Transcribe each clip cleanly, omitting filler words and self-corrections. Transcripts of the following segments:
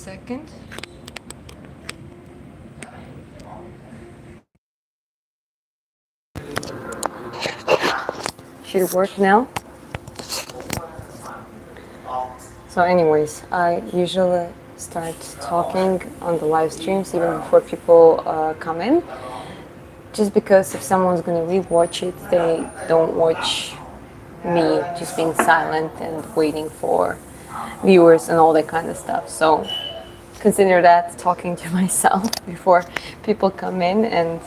second. Should work now. So anyways, I usually start talking on the live streams even before people come in, just because if someone's gonna rewatch it, they don't watch me just being silent and waiting for viewers and all that kind of stuff. So consider that talking to myself before people come in and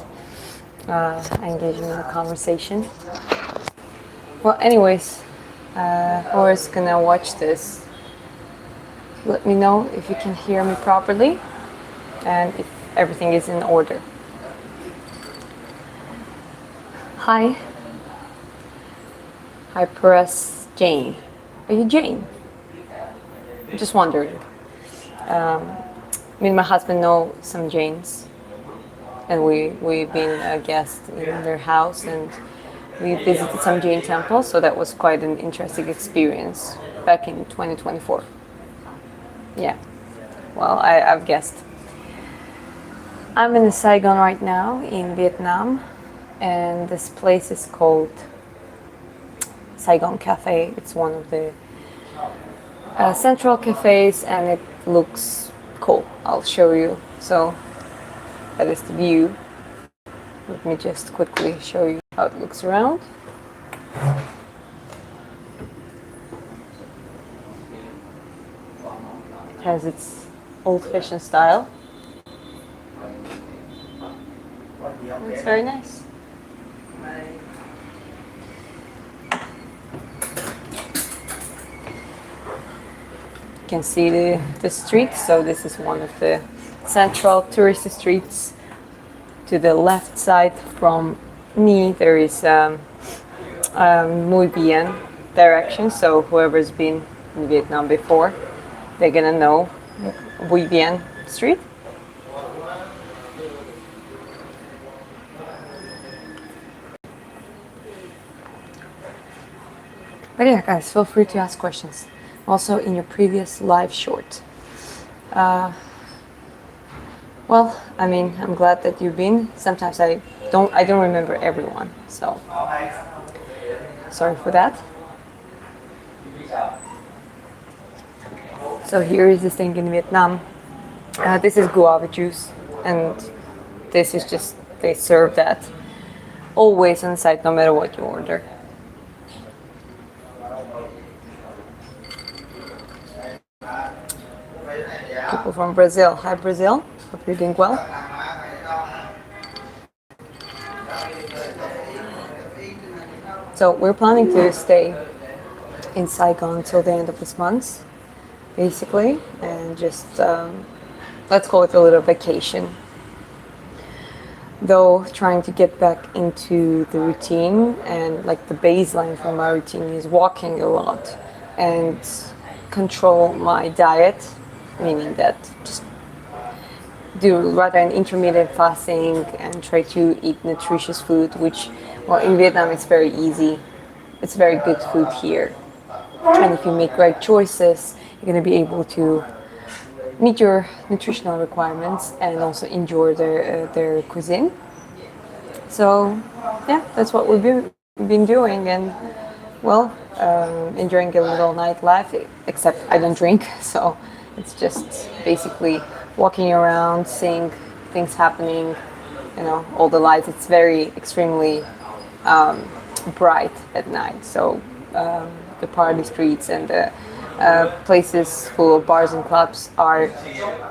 engaging in a conversation. Well, anyways, whoever's gonna watch this, let me know if you can hear me properly and if everything is in order. Hi. Hi, Press Jane. Are you Jane? I'm just wondering. Me and my husband know some Janes, and we've been a guest in their house, and we visited some Jain temples, so that was quite an interesting experience back in 2024. Yeah, well, I've guessed. I'm in Saigon right now in Vietnam, and this place is called SAIGON Cafe. It's one of the central cafes, and it looks cool. I'll show you. So that is the view. Let me just quickly show you how it looks around. It has its old-fashioned style. It's very nice. You can see the street. So this is one of the central tourist streets. To the left side from me, there is Muy Bien direction. So whoever's been in Vietnam before, they're gonna know Muy Bien Street. But yeah, guys, feel free to ask questions. Also, in your previous live short. Well, I mean, I'm glad that you've been. Sometimes I don't remember everyone, so sorry for that. So here is the thing in Vietnam. This is guava juice, and this is just, they serve that always on site, no matter what you order. People from Brazil. Hi, Brazil. Hope you're doing well. So we're planning to stay in Saigon till the end of this month, basically, and just let's call it a little vacation. Though trying to get back into the routine, and like the baseline for my routine is walking a lot and control my diet, meaning that just do rather an intermittent fasting and try to eat nutritious food, which, well, in Vietnam it's very easy. It's very good food here. And if you make right choices, you're going to be able to meet your nutritional requirements and also enjoy their cuisine. So, yeah, that's what we've been doing, and, well, enjoying a little nightlife, except I don't drink, so it's just basically walking around, seeing things happening, you know, all the lights. It's very extremely bright at night. So the party streets and the places full of bars and clubs are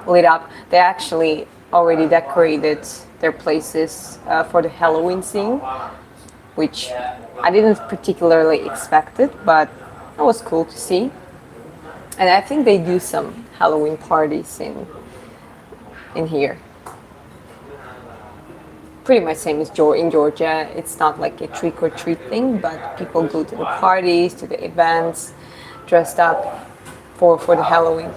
lit up. They actually already decorated their places for the Halloween scene, which I didn't particularly expect it, but it was cool to see. And I think they do some Halloween parties in here. Pretty much same as in Georgia. It's not like a trick or treat thing, but people go to the parties, to the events, dressed up for the Halloween.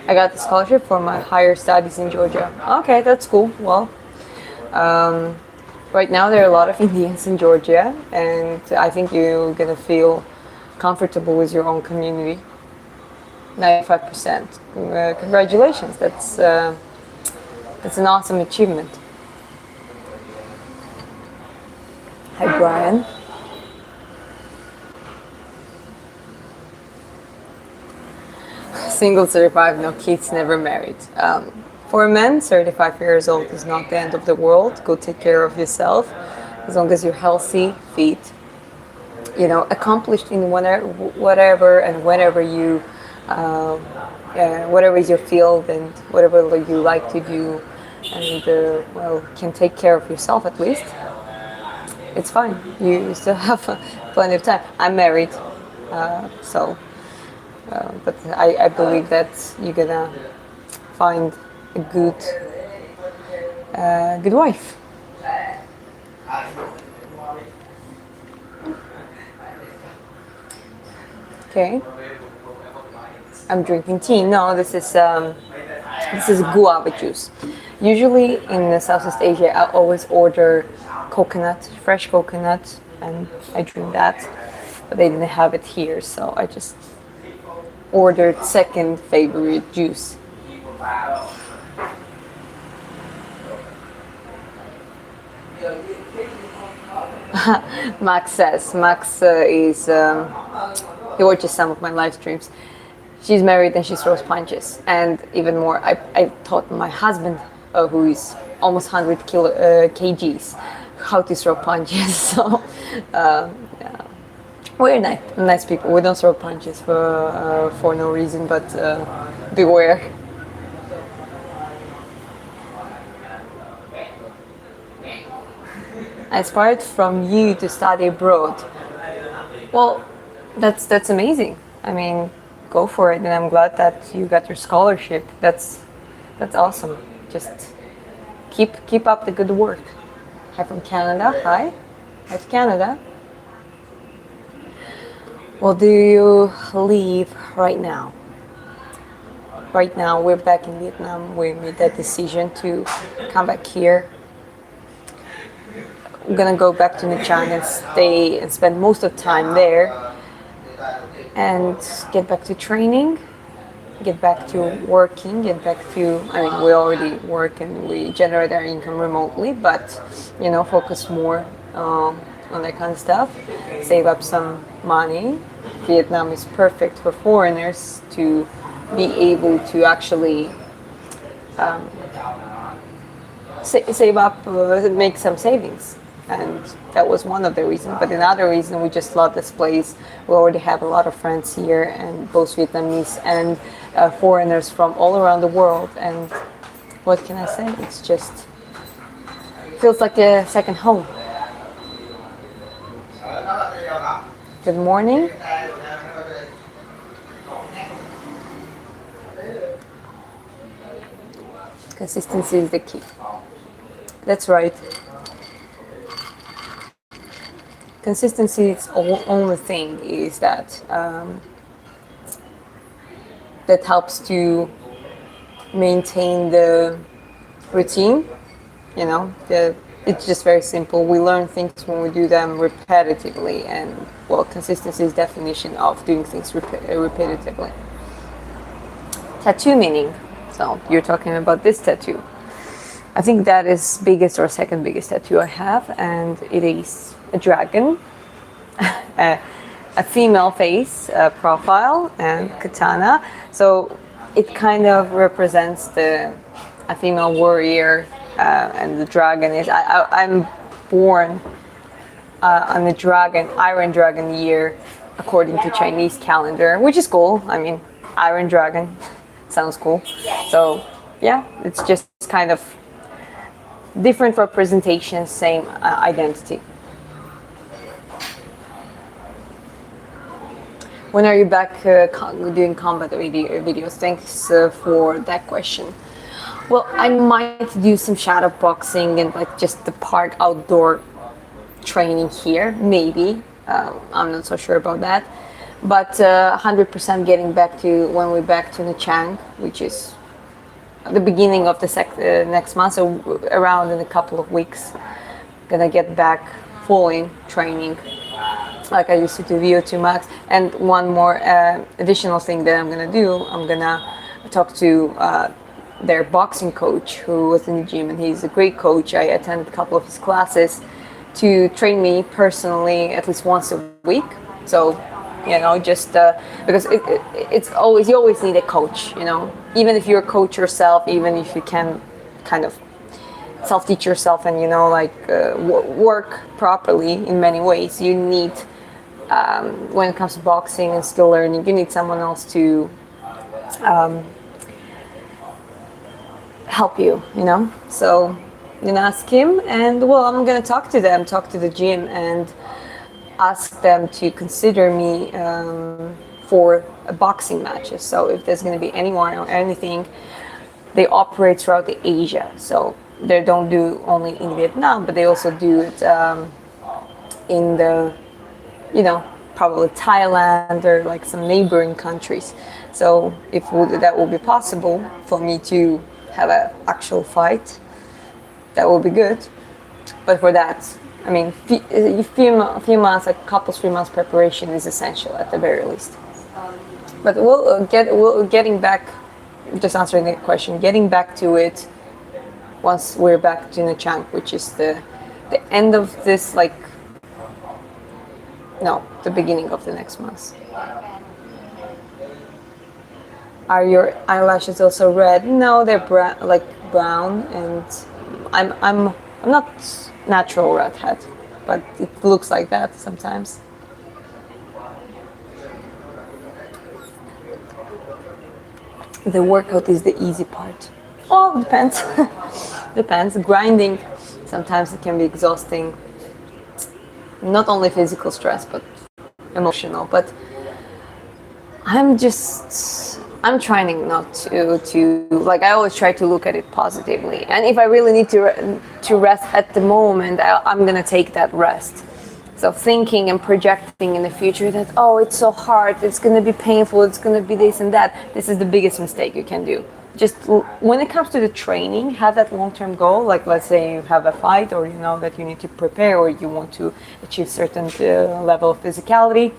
I got the scholarship for my higher studies in Georgia. Okay, that's cool. Well, Right now, there are a lot of Indians in Georgia, and I think you're gonna feel comfortable with your own community. 95%. Congratulations. That's an awesome achievement. Hi, Brian. Single, 35, no kids, never married. For a man, 35 years old is not the end of the world. Go take care of yourself. As long as you're healthy, fit, accomplished in whatever and whenever you, whatever is your field and whatever you like to do, and can take care of yourself at least. It's fine. You still have plenty of time. I'm married, but I believe that you're gonna find a good wife. Okay. I'm drinking tea. No, this is guava juice. Usually in Southeast Asia, I always order coconut, fresh coconut, and I drink that. But they didn't have it here, so I just ordered second favorite juice. Max he watches some of my live streams. She's married and she throws punches, and even more, I taught my husband, who is almost 100 kgs, how to throw punches. So yeah. We're nice people. We don't throw punches for no reason, but beware. I aspired from you to study abroad. Well, that's amazing. I mean, go for it, and I'm glad that you got your scholarship. That's awesome. Just keep up the good work. Hi from Canada. Hi to Canada. Well, do you leave right now? Right now, we're back in Vietnam. We made that decision to come back here. I'm gonna go back to Nha Trang and stay and spend most of the time there, and get back to training, get back to working, we already work and we generate our income remotely, but focus more on that kind of stuff, save up some money. Vietnam is perfect for foreigners to be able to actually save up, make some savings. And that was one of the reasons. But another reason, we just love this place. We already have a lot of friends here, and both Vietnamese and foreigners from all around the world. And what can I say? It's just feels like a second home. Good morning. Consistency is the key. That's right. Consistency is only thing is that that helps to maintain the routine. It's just very simple. We learn things when we do them repetitively, and consistency is definition of doing things repetitively. Tattoo meaning. So you're talking about this tattoo. I think that is biggest or second biggest tattoo I have, and it is a dragon, a female face profile, and katana. So it kind of represents a female warrior, and the dragon is. I'm born on the Iron Dragon year, according to Chinese calendar, which is cool. I mean, Iron Dragon sounds cool. So yeah, it's just kind of different representations, same identity. When are you back doing combat videos? Thanks for that question. Well, I might do some shadow boxing and just the park outdoor training here, maybe. I'm not so sure about that. But 100% getting back to when we're back to Nha Trang, which is the beginning of the next month, so around in a couple of weeks. gonna get back full in training like I used to do VO2 max. And one more additional thing that I'm gonna do, I'm gonna talk to their boxing coach who was in the gym, and he's a great coach. I attended a couple of his classes to train me personally at least once a week. So, just because it's always, you always need a coach, even if you're a coach yourself, even if you can kind of self-teach yourself and work properly in many ways, you need when it comes to boxing and skill learning, you need someone else to help you, so ask him, and I'm gonna talk to the gym and ask them to consider me for boxing matches. So if there's going to be anyone or anything, they operate throughout the Asia, so they don't do only in Vietnam, but they also do it in the probably Thailand or like some neighboring countries. So if that will be possible for me to have an actual fight, that will be good. But for that, I mean, a few months, like couple 3 months preparation is essential at the very least. But getting back, just answering the question, getting back to it once we're back to Nha Trang, which is the end of this, the beginning of the next month. Are your eyelashes also red? No, they're brown, and I'm not natural redhead, but it looks like that sometimes. The workout is the easy part. Well, depends. Depends. Grinding, sometimes it can be exhausting. Not only physical stress, but emotional. But I'm trying not to I always try to look at it positively. And if I really need to rest at the moment, I'm gonna take that rest. So thinking and projecting in the future that, it's so hard, it's gonna be painful, it's gonna be this and that. This is the biggest mistake you can do. Just when it comes to the training, have that long-term goal. Like, let's say you have a fight, or you know that you need to prepare, or you want to achieve certain level of physicality,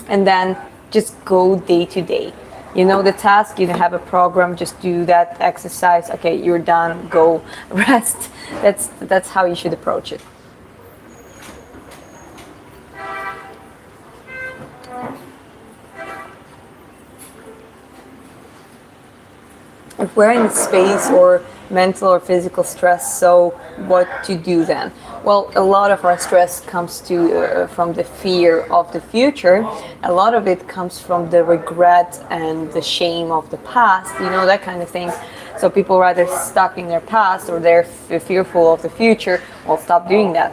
and then just go day to day. You know the task, you have a program, just do that exercise. Okay, you're done, go rest. That's how you should approach it. If we're in space or mental or physical stress, so what to do then? Well, a lot of our stress comes from the fear of the future. A lot of it comes from the regret and the shame of the past, that kind of thing. So people rather stuck in their past, or they're fearful of the future. Well, stop doing that.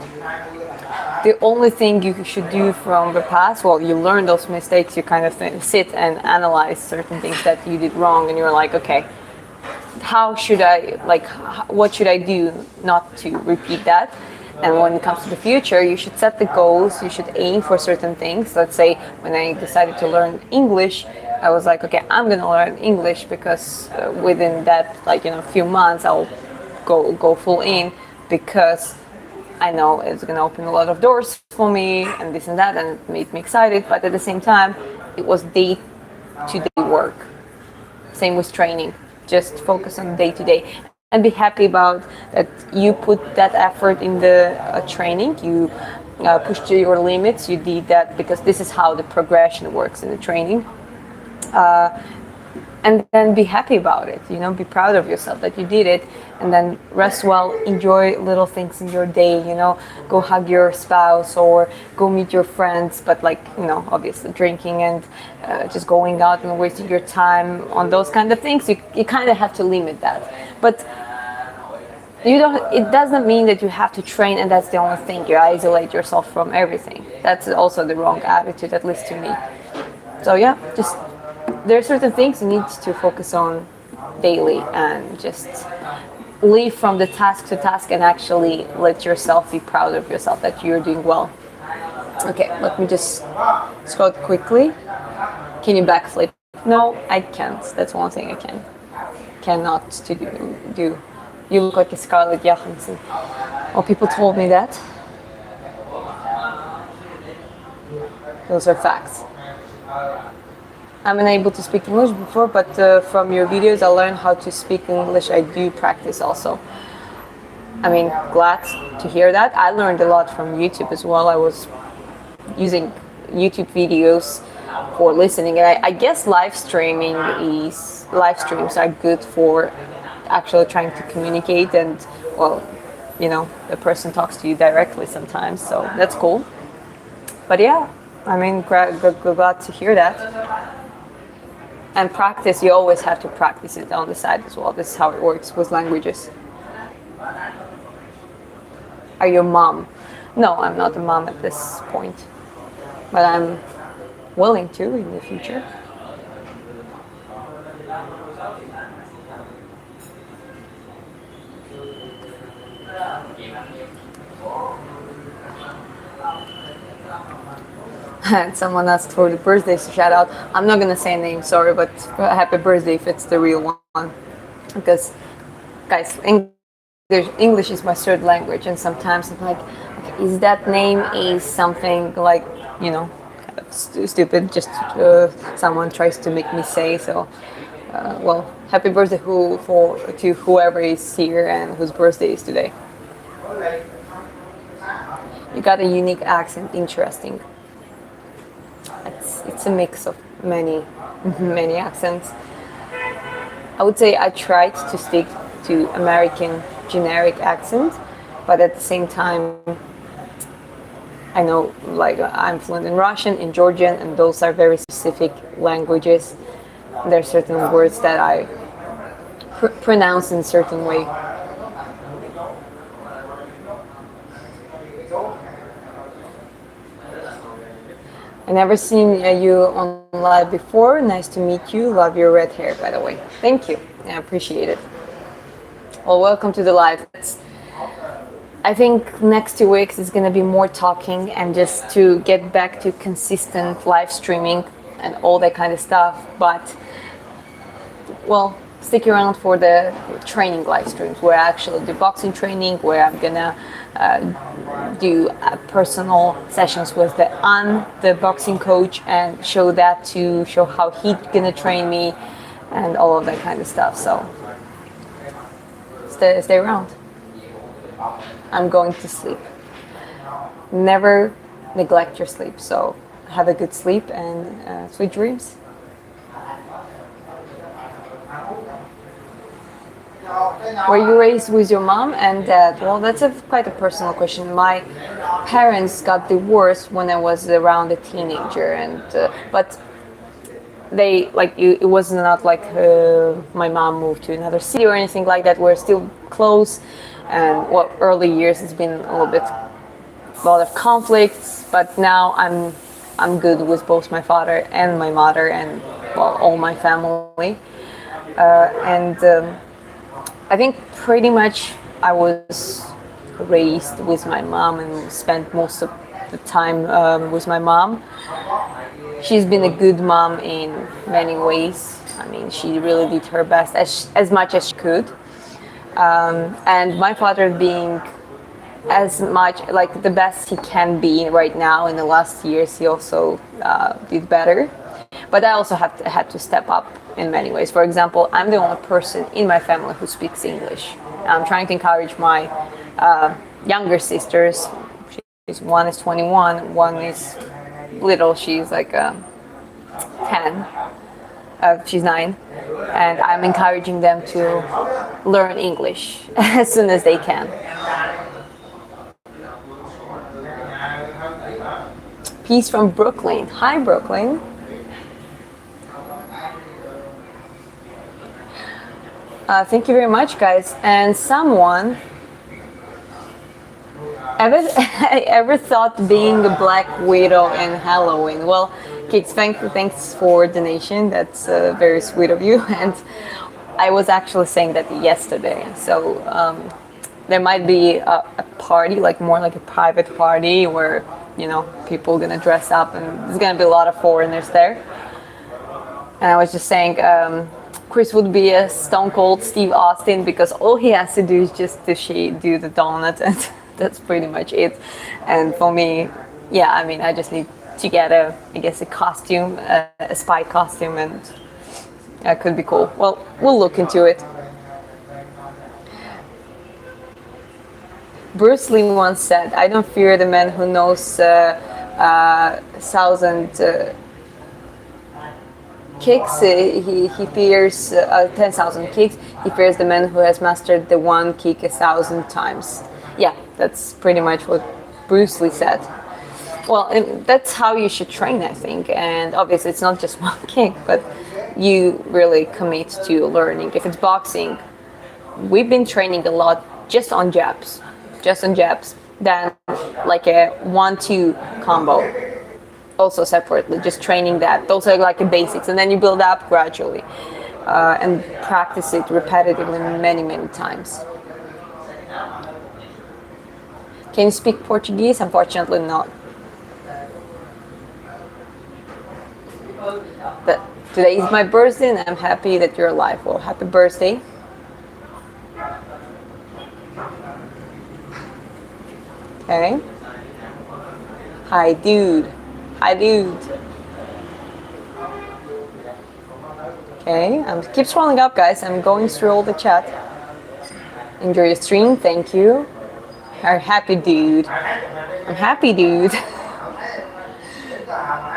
The only thing you should do from the past, you learn those mistakes, you kind of sit and analyze certain things that you did wrong, and you're like, okay, what should I do not to repeat that? And when it comes to the future, you should set the goals, you should aim for certain things. Let's say when I decided to learn English, I was like, okay, I'm going to learn English because within that, few months, I'll go full in, because I know it's going to open a lot of doors for me and this and that, and it made me excited. But at the same time, it was day-to-day work. Same with training. Just focus on day-to-day and be happy about that. You put that effort in the training, you pushed to your limits, you did that, because this is how the progression works in the training. And then be happy about it, be proud of yourself that you did it, and then rest well, enjoy little things in your day, go hug your spouse or go meet your friends, but obviously drinking and just going out and wasting your time on those kind of things, you kind of have to limit that. But it doesn't mean that you have to train and that's the only thing, you isolate yourself from everything. That's also the wrong attitude, at least to me. So yeah, just there are certain things you need to focus on daily, and just leave from the task to task and actually let yourself be proud of yourself that you're doing well. Okay, let me just scroll quickly. Can you backflip? No, I can't. That's one thing I cannot to do. You look like a Scarlett Johansson. Well, people told me that. Those are facts. I'm unable to speak English before, but from your videos I learned how to speak English. I do practice also. I mean, glad to hear that. I learned a lot from YouTube as well. I was using YouTube videos for listening, and I guess live streams are good for actually trying to communicate, and well, you know, the person talks to you directly sometimes, so that's cool. But yeah, I mean, glad to hear that. And practice, you always have to practice it on the side as well. This is how it works with languages. Are you a mom? No, I'm not a mom at this point, but I'm willing to in the future. And someone asked for the birthday shout out. I'm not gonna say a name, sorry, but happy birthday if it's the real one. Because, guys, English is my third language, and sometimes I'm like, okay, is that name is something like, you know, kind of stupid, just someone tries to make me say, so, well, happy birthday to whoever is here and whose birthday is today. You got a unique accent, interesting. It's a mix of many accents. I would say I tried to stick to American generic accent, but at the same time, I know, like, I'm fluent in Russian, in Georgian, and those are very specific languages. There are certain words that I pronounce in a certain way. I never seen you on live before. Nice to meet you. Love your red hair, by the way. Thank you. I appreciate it. Well, welcome to the live. I think next 2 weeks is going to be more talking and just to get back to consistent live streaming and all that kind of stuff. But, well, stick around for the training live streams where I actually do boxing training, where I'm gonna do personal sessions with the boxing coach and show how he's gonna train me and all of that kind of stuff. So stay around. I'm going to sleep. Never neglect your sleep. So have a good sleep and sweet dreams. Were you raised with your mom and dad? Well, that's quite a personal question. My parents got divorced when I was around a teenager, and but they it was not like my mom moved to another city or anything like that. We're still close, and well, early years it's been a lot of conflicts, but now I'm good with both my father and my mother and well all my family, I think pretty much I was raised with my mom and spent most of the time with my mom. She's been a good mom in many ways. I mean, she really did her best as much as she could. And my father being as much like the best he can be right now in the last years, he also did better. But I also had to step up in many ways. For example, I'm the only person in my family who speaks English. I'm trying to encourage my younger sisters. One is 21, one is little, she's like 10, she's 9. And I'm encouraging them to learn English as soon as they can. Peace from Brooklyn. Hi, Brooklyn. Thank you very much, guys. And someone ever thought being a Black Widow in Halloween? Well, kids, thanks for donation. That's very sweet of you. And I was actually saying that yesterday. So there might be a party, like more like a private party where, you know, people are gonna dress up and there's gonna be a lot of foreigners there. And I was just saying, Chris would be a Stone Cold Steve Austin because all he has to do is just to do the donut, and that's pretty much it. And for me, yeah, I mean, I just need to get I guess, a costume, a spy costume, and that could be cool. Well, we'll look into it. Bruce Lee once said, "I don't fear the man who knows 1,000 kicks. He fears 10,000 kicks. He fears the man who has mastered the one kick 1,000 times." Yeah, that's pretty much what Bruce Lee said. Well, and that's how you should train, I think. And obviously, it's not just one kick, but you really commit to learning. If it's boxing, we've been training a lot just on jabs. Then like a 1-2 combo, also separately, just training that. Those are like the basics, and then you build up gradually and practice it repetitively many times. Can you speak Portuguese? Unfortunately not. But today is my birthday and I'm happy that you're alive. Well, happy birthday. Okay. Hi, dude. Okay, keep scrolling up, guys. I'm going through all the chat. Enjoy your stream. Thank you. I'm happy, dude.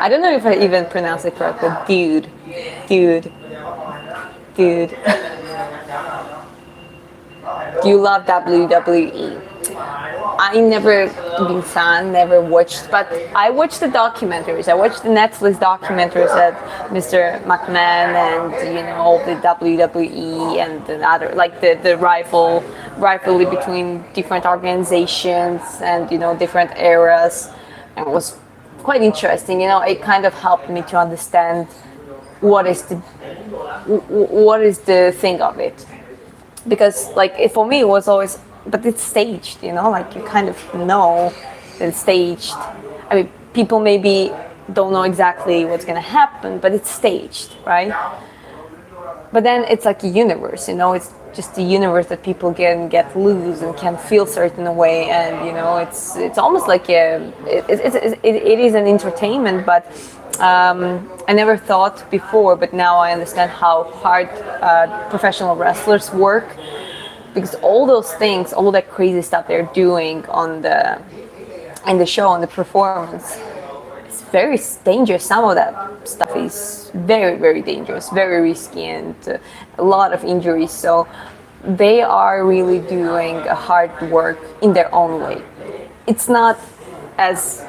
I don't know if I even pronounce it correctly. Dude. Do you love WWE? I never been fan, never watched, but I watched the documentaries. I watched the Netflix documentaries that Mr. McMahon and all the WWE and the other, like the rivalry between different organizations and different eras, and it was quite interesting. It kind of helped me to understand what is the thing of it, because for me it was always, but it's staged, like you kind of know that it's staged. I mean, people maybe don't know exactly what's going to happen, but it's staged, right? But then it's like a universe, it's just a universe that people can get loose and can feel certain way, and it's almost like it is an entertainment, but I never thought before, but now I understand how hard professional wrestlers work. Because all those things, all that crazy stuff they're doing in the show, on the performance, it's very dangerous. Some of that stuff is very, very dangerous, very risky, and a lot of injuries. So they are really doing a hard work in their own way. It's not as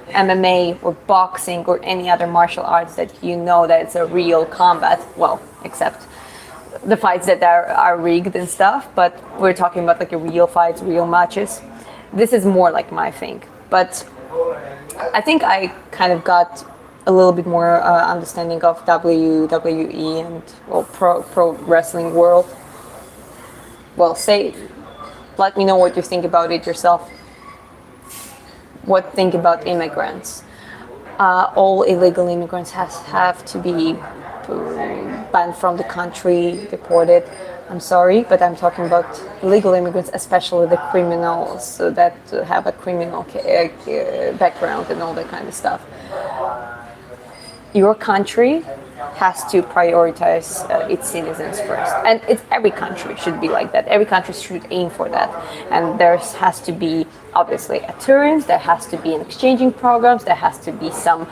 MMA or boxing or any other martial arts that that it's a real combat. Well, except the fights that are rigged and stuff, but we're talking about like a real fights, real matches. This is more like my thing, but I think I kind of got a little bit more understanding of WWE and pro wrestling world. Well, let me know what you think about it yourself. What think about immigrants? All illegal immigrants have to be banned from the country, deported. I'm sorry, but I'm talking about illegal immigrants, especially the criminals that have a criminal background and all that kind of stuff. Your country has to prioritize its citizens first, and every country should be like that. Every country should aim for that, and there has to be obviously a deterrence. There has to be an exchanging programs. There has to be some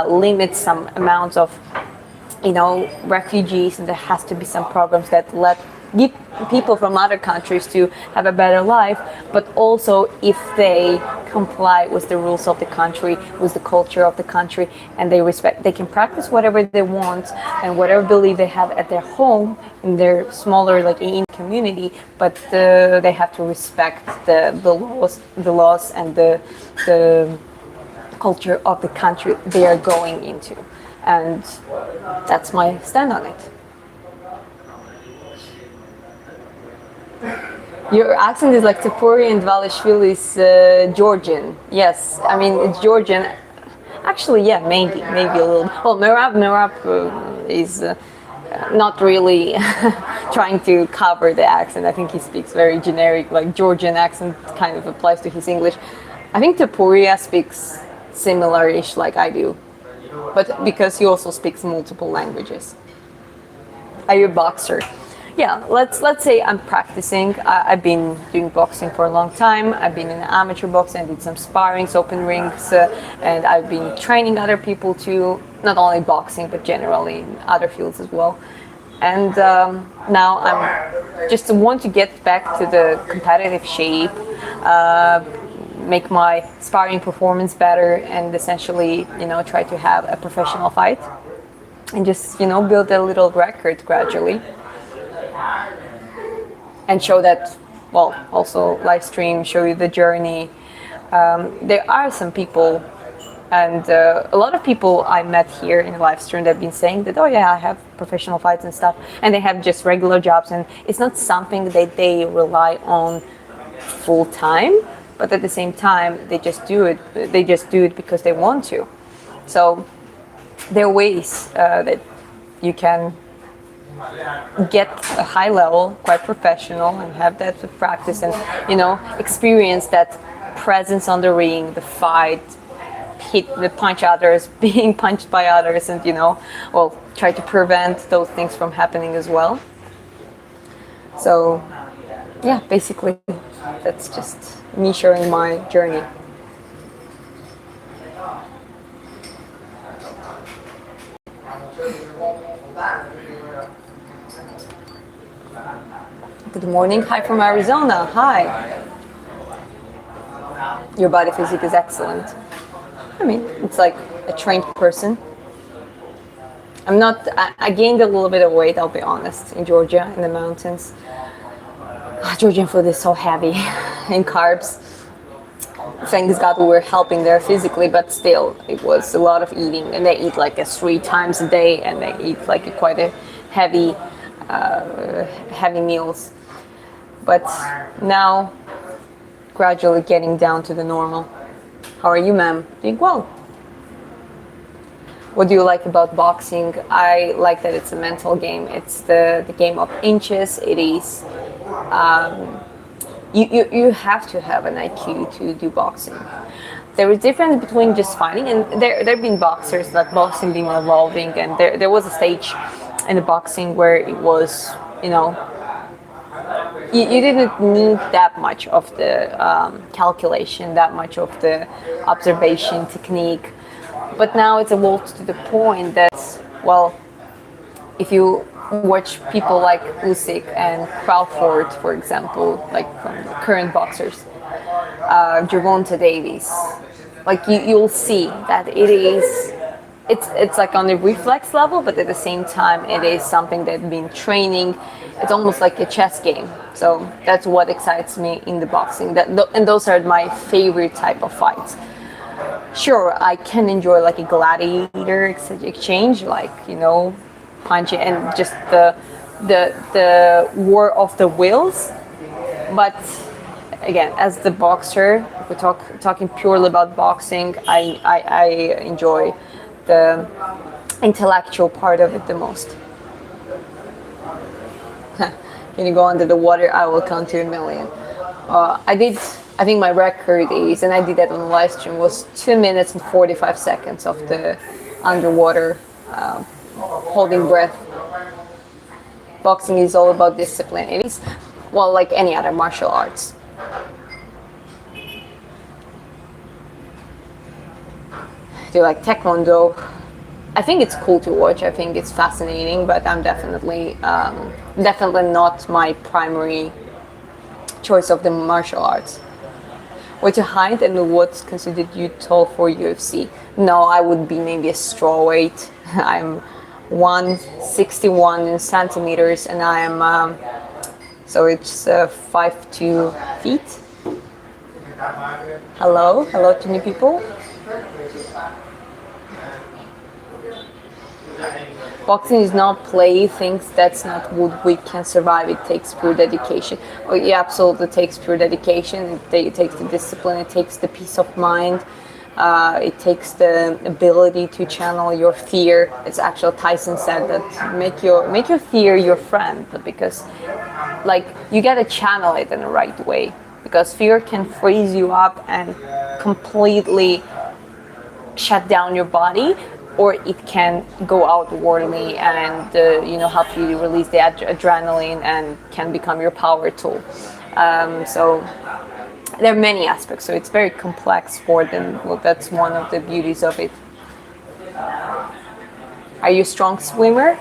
limits, some amounts of refugees, and there has to be some programs that give people from other countries to have a better life, but also if they comply with the rules of the country, with the culture of the country, and they can practice whatever they want and whatever belief they have at their home, in their smaller in community, but they have to respect the laws and the culture of the country they are going into. And that's my stand on it. Your accent is like Topori and Dvalishvili's Georgian. Yes, I mean it's Georgian. Actually, yeah, maybe a little. Well, Merab is not really trying to cover the accent. I think he speaks very generic, like Georgian accent kind of applies to his English. I think Tapuria speaks similar-ish like I do, but because he also speaks multiple languages. Are you a boxer? Yeah, let's say I'm practicing. I've been doing boxing for a long time. I've been in amateur boxing. I did some sparrings, open rings, and I've been training other people too. Not only boxing, but generally in other fields as well. And now I'm just want to get back to the competitive shape, make my sparring performance better, and essentially, try to have a professional fight, and just build a little record gradually. And show that, well, also live stream, show you the journey. There are some people, and a lot of people I met here in the live stream that have been saying that, oh yeah, I have professional fights and stuff, and they have just regular jobs, and it's not something that they rely on full time, but at the same time, they just do it. They just do it because they want to. So there are ways that you can get a high level, quite professional, and have that with practice, and experience that presence on the ring, the fight, punch others, being punched by others, and try to prevent those things from happening as well. So yeah, basically that's just me sharing my journey. Good morning. Hi from Arizona. Hi. Your body physique is excellent. I mean, it's like a trained person. I gained a little bit of weight, I'll be honest, in Georgia, in the mountains. Georgian food is so heavy in carbs. Thanks God we were helping there physically, but still, it was a lot of eating. And they eat like 3 times a day, and they eat like quite a heavy meals. But now, gradually getting down to the normal. How are you, ma'am? Doing well. What do you like about boxing? I like that it's a mental game. It's the game of inches. It is. You have to have an IQ to do boxing. There is difference between just fighting, and there have been boxers that boxing been evolving, and there was a stage in the boxing where it was, you didn't need that much of the calculation, that much of the observation technique. But now it's evolved to the point that, well, if you watch people like Usyk and Crawford, for example, like from the current boxers, Gervonta Davis, like you'll see that it's like on the reflex level, but at the same time, it is something they've been training. It's almost like a chess game. So that's what excites me in the boxing. And those are my favorite type of fights. Sure, I can enjoy like a gladiator exchange, like punching and just the war of the wills. But again, as the boxer, if we're talking purely about boxing, I enjoy the intellectual part of it the most. Can you go under the water? I will count to 1,000,000. I think my record is, and I did that on the live stream, was 2 minutes and 45 seconds of the underwater holding breath. Boxing is all about discipline. It is, well, like any other martial arts. Do you like Taekwondo? I think it's cool to watch. I think it's fascinating, but I'm definitely not my primary choice of the martial arts. What's your height and what's considered you tall for UFC? No, I would be maybe a strawweight. I'm 161 centimeters, and I am so it's 5'2" feet. Hello to new people. Boxing is not play, things that's not what we can survive. It takes pure dedication. Oh yeah, absolutely, it takes pure dedication. It takes the discipline. It takes the peace of mind. It takes the ability to channel your fear. It's actually Tyson said that make your fear your friend, because like you gotta channel it in the right way, because fear can freeze you up and completely shut down your body, or it can go outwardly and help you release the adrenaline and can become your power tool. So there are many aspects, so it's very complex sport, and well, that's one of the beauties of it. Are you a strong swimmer?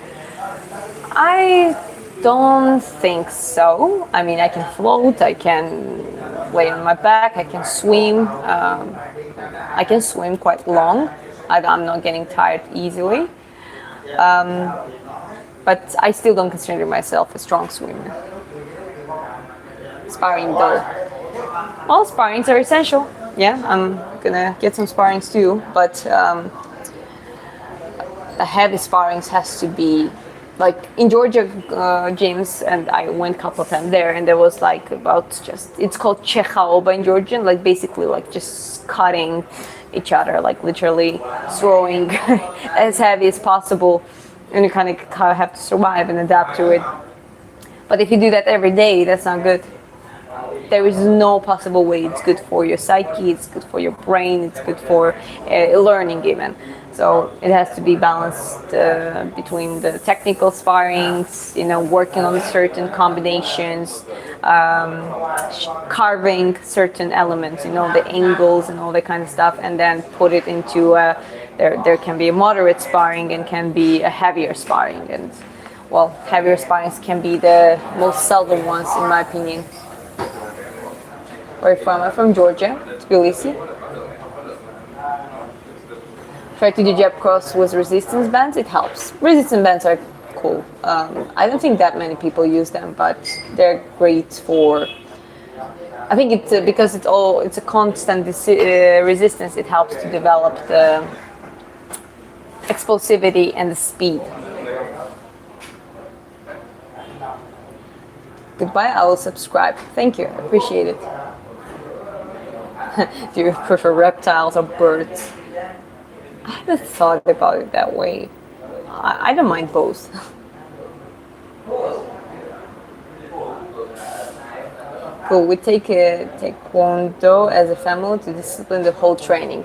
I don't think so. I mean, I can float, I can lay on my back, I can swim. I can swim quite long. I'm not getting tired easily. But I still don't consider myself a strong swimmer. Sparring though. Well, sparrings are essential. Yeah, I'm gonna get some sparrings too, but the heavy sparrings has to be like in Georgia gyms, and I went a couple of times there, and there was like it's called chechaoba in Georgian, like basically like just cutting each other, like literally throwing as heavy as possible, and you kind of have to survive and adapt to it. But if you do that every day, that's not good. There is no possible way it's good for your psyche, it's good for your brain, it's good for learning even. So it has to be balanced between the technical sparrings, working on certain combinations, carving certain elements, the angles and all that kind of stuff, and then put it into there can be a moderate sparring and can be a heavier sparring, and well, heavier sparrings can be the most seldom ones in my opinion. Where are you from? I'm from Georgia, Tbilisi. Try to do jab cross with resistance bands, it helps. Resistance bands are cool. I don't think that many people use them, but they're great for, I think it's because it's a constant resistance, it helps to develop the explosivity and the speed. Goodbye, I will subscribe. Thank you, I appreciate it. Do you prefer reptiles or birds? I haven't thought about it that way. I don't mind both. Cool, we take Taekwondo as a family to discipline the whole training.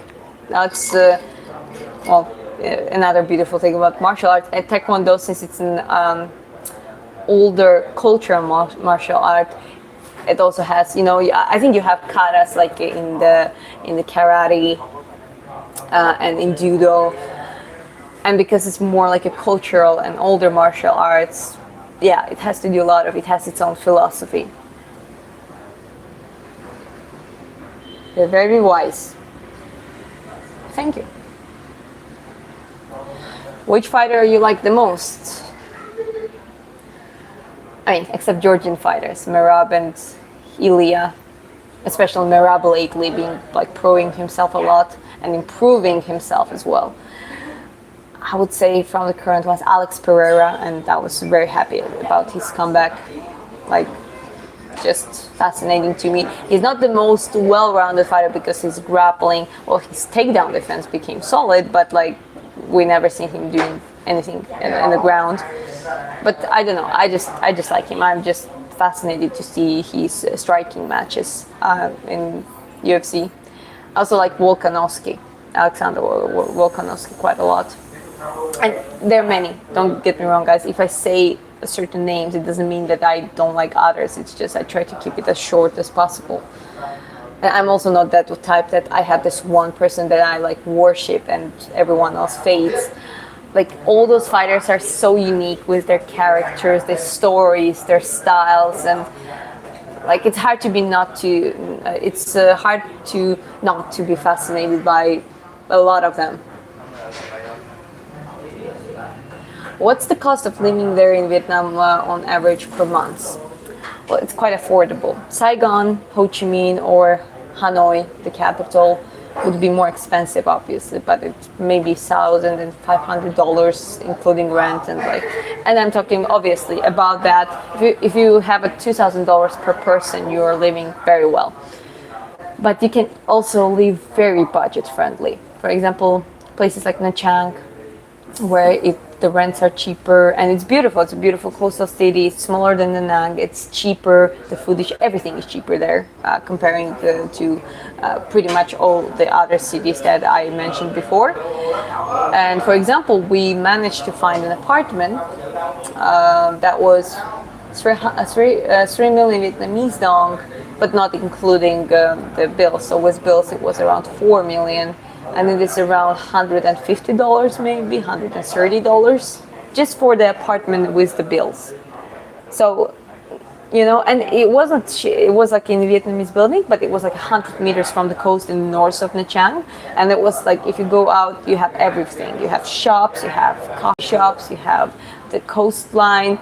That's another beautiful thing about martial arts. At Taekwondo, since it's an older cultural martial art, it also has, I think you have katas like in the karate and in judo, and because it's more like a cultural and older martial arts, yeah, it has to do a lot of, it has its own philosophy. You're very wise. Thank you. Which fighter you like the most? I mean, except Georgian fighters, Merab and Ilya, especially Merab lately being like proving himself a lot and improving himself as well. I would say from the current ones, Alex Pereira, and I was very happy about his comeback. Like, just fascinating to me. He's not the most well-rounded fighter because his grappling, well, his takedown defense became solid, but like we never seen him doing anything in the ground. But I don't know. I just like him. I'm just fascinated to see his striking matches in UFC. I also like Alexander Volkanovski quite a lot. And there are many. Don't get me wrong, guys. If I say certain names, it doesn't mean that I don't like others. It's just I try to keep it as short as possible. And I'm also not that type that I have this one person that I like worship and everyone else fades. Like, all those fighters are so unique with their characters, their stories, their styles, and like it's hard to not to be fascinated by a lot of them. What's the cost of living there in Vietnam on average per month? Well, it's quite affordable. Saigon, Ho Chi Minh, or Hanoi, the capital, would be more expensive, obviously, but it's maybe $1,500, including rent and I'm talking obviously about that. If you have a $2,000 per person, you are living very well. But you can also live very budget friendly. For example, places like Nha Trang, where the rents are cheaper and it's beautiful. It's a beautiful coastal city. It's smaller than Da Nang. It's cheaper. The food is everything is cheaper there, comparing to pretty much all the other cities that I mentioned before. And for example, we managed to find an apartment that was 3 million Vietnamese dong, but not including the bills. So with bills, it was around 4 million, and it is around $150, maybe $130, just for the apartment with the bills. So, and it wasn't. It was like in a Vietnamese building, but it was like 100 meters from the coast in the north of Nha Trang, and it was like if you go out, you have everything. You have shops, you have coffee shops, you have the coastline.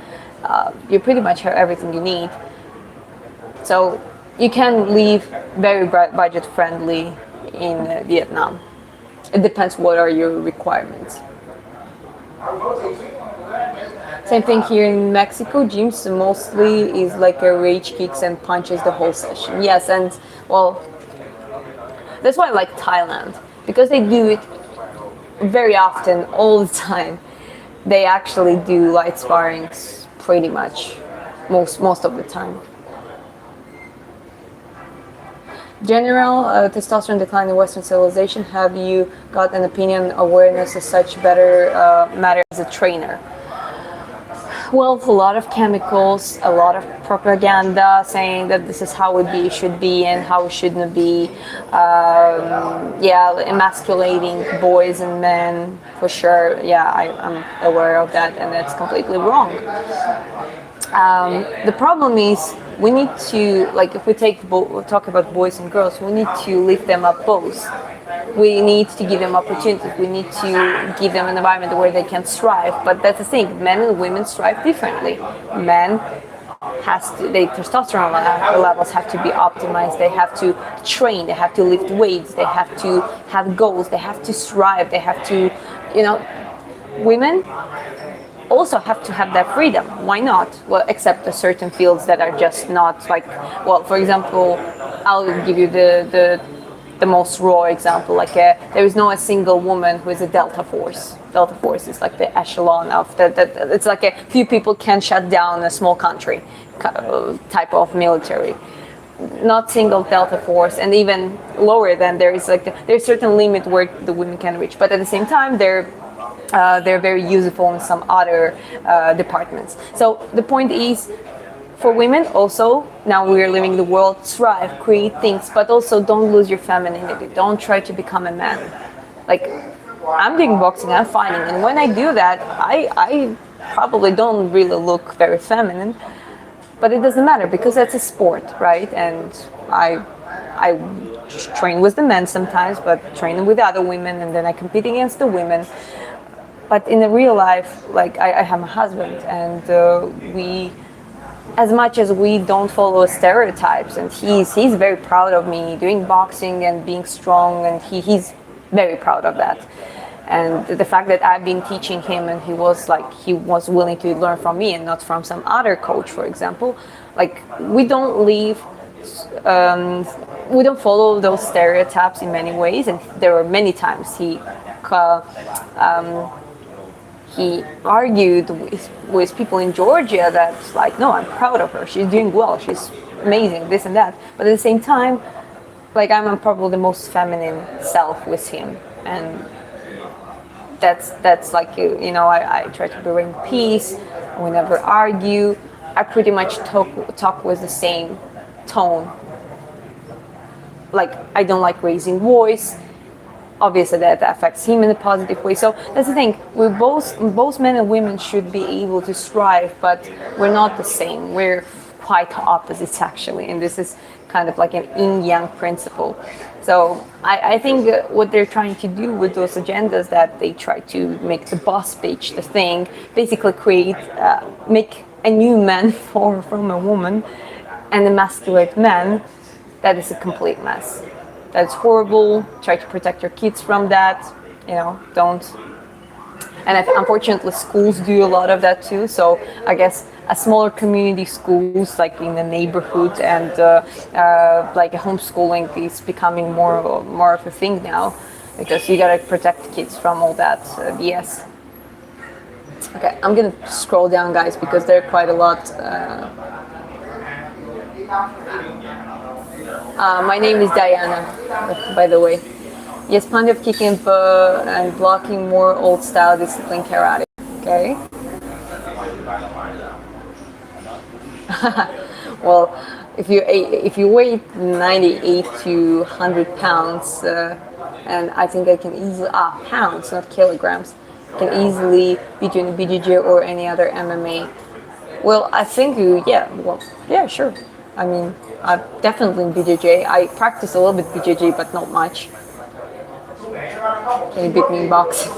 You pretty much have everything you need. So you can live very budget friendly in Vietnam. It depends what are your requirements. Same thing here in Mexico. Gyms mostly is like a rage kicks and punches the whole session. Yes, and well, that's why I like Thailand, because they do it very often, all the time. They actually do light sparrings pretty much most of the time. General testosterone decline in Western civilization. Have you got an opinion, awareness as such better matter as a trainer? Well, a lot of chemicals, a lot of propaganda saying that this is how it should be and how it shouldn't be. Emasculating boys and men, for sure. Yeah, I'm aware of that, and that's completely wrong. The problem is we need to, like, if we talk about boys and girls, we need to lift them up both. We need to give them opportunities. We need to give them an environment where they can strive. But that's the thing, men and women strive differently. Men their testosterone levels have to be optimized. They have to train. They have to lift weights. They have to have goals. They have to strive. They have to, women also have to have that freedom. Why not? Well, except the certain fields that are just not like, well, for example, I'll give you the most raw example. Like there is no a single woman who is a Delta Force. Delta Force is like the echelon of that. It's like a few people can shut down a small country type of military. Not single Delta Force, and even lower than there's a certain limit where the women can reach. But at the same time, they're very useful in some other departments. So the point is, for women also, now we are living the world, strive, create things, but also don't lose your femininity. Don't try to become a man. Like, I'm doing boxing, I'm fighting, and when I do that, I probably don't really look very feminine, but it doesn't matter because that's a sport, right? And I train with the men sometimes, but training with other women, and then I compete against the women. But in the real life, like I have a husband, and we, as much as we don't follow stereotypes, and he's very proud of me doing boxing and being strong, and he's very proud of that. And the fact that I've been teaching him, and he was willing to learn from me and not from some other coach, for example. Like, we don't follow those stereotypes in many ways, and there were many times he argued with people in Georgia that's like, no, I'm proud of her, she's doing well, she's amazing, this and that. But at the same time, like, I'm probably the most feminine self with him, and that's like, I try to bring peace. We never argue. I pretty much talk with the same tone. Like, I don't like raising voice. Obviously that affects him in a positive way. So that's the thing. Both men and women should be able to strive, but we're not the same. We're quite opposites, actually, and this is kind of like an yin-yang principle. So I think what they're trying to do with those agendas, that they try to make the boss bitch the thing, basically make a new man from a woman and emasculate men. That is a complete mess. That's horrible. Try to protect your kids from that. Don't And unfortunately, schools do a lot of that too. So I guess a smaller community schools, like in the neighborhood, and like homeschooling is becoming more of a thing now, because you gotta protect kids from all that BS. Okay, I'm gonna scroll down, guys, because there are quite a lot. My name is Diana, by the way. Yes, plenty of kicking and blocking, more old style discipline karate. Okay. Well, if you weigh 98 to 100 pounds, and I think I can easily pounds, not kilograms, can easily be doing BJJ or any other MMA. Well, I think yeah, sure. I mean, definitely in BJJ. I practice a little bit BJJ, but not much. Can you beat me in boxing?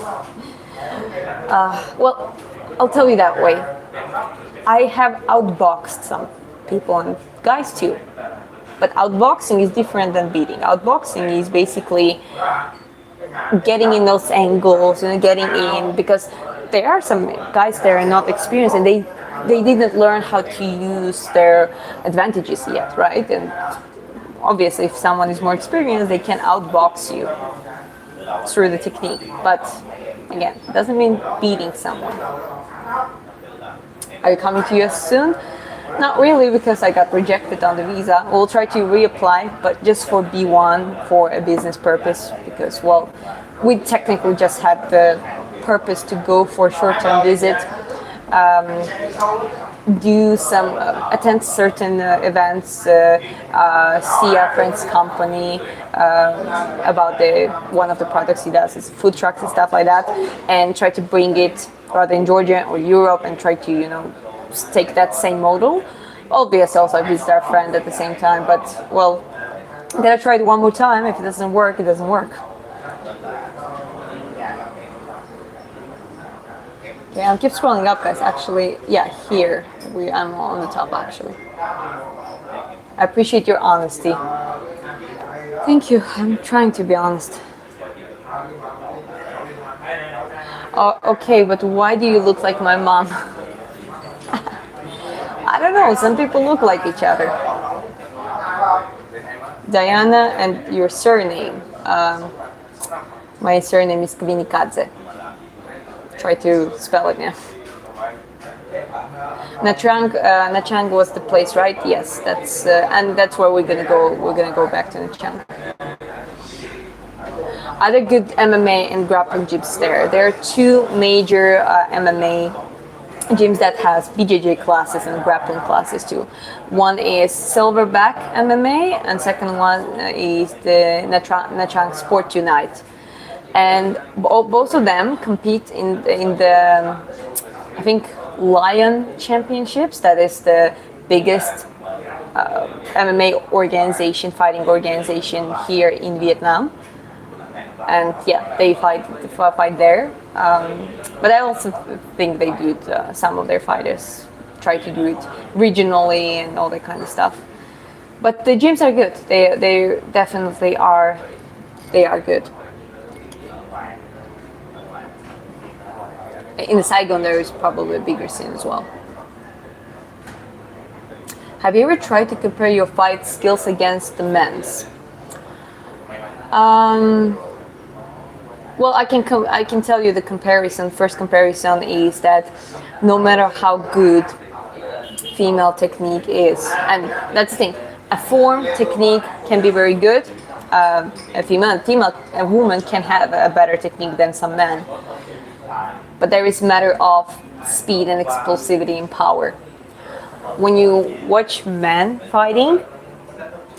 Well, I'll tell you that way. I have outboxed some people, and guys too. But outboxing is different than beating. Outboxing is basically getting in those angles, getting in, because there are some guys that are not experienced, and they didn't learn how to use their advantages yet, right? And obviously, if someone is more experienced, they can outbox you through the technique. But again, it doesn't mean beating someone. Are you coming to US soon? Not really, because I got rejected on the visa. We'll try to reapply, but just for B1 for a business purpose, because, well, we technically just had the purpose to go for a short-term visit, do some, attend certain events, see our friend's company about one of the products he does, is food trucks and stuff like that, and try to bring it rather in Georgia or Europe, and try to, take that same model. Obviously, also I visit our friend at the same time, but, well, I'm gonna try it one more time. If it doesn't work, it doesn't work. Okay, I'll keep scrolling up, guys. Actually, yeah, here I'm on the top, actually. I appreciate your honesty. Thank you. I'm trying to be honest. Okay, but why do you look like my mom? I don't know. Some people look like each other. Diana, and your surname. My surname is Kvinikadze. Try to spell it now. Nachang was the place, right? Yes, and that's where we're gonna go. We're gonna go back to Nachang. Other good MMA and grappling gyms there. There are two major MMA gyms that has BJJ classes and grappling classes too. One is Silverback MMA, and second one is the Nachang Sport Unite. And both of them compete in the, I think, Lion Championships. That is the biggest MMA organization, fighting organization here in Vietnam. And yeah, they fight there. But I also think they do it, some of their fighters try to do it regionally and all that kind of stuff. But the gyms are good. They definitely are. They are good. In the Saigon, there is probably a bigger scene as well. Have you ever tried to compare your fight skills against the men's? Well, I can tell you the comparison. First comparison is that no matter how good female technique is, and that's the thing, a form technique can be very good. A woman can have a better technique than some men. But there is a matter of speed and explosivity and power. When you watch men fighting,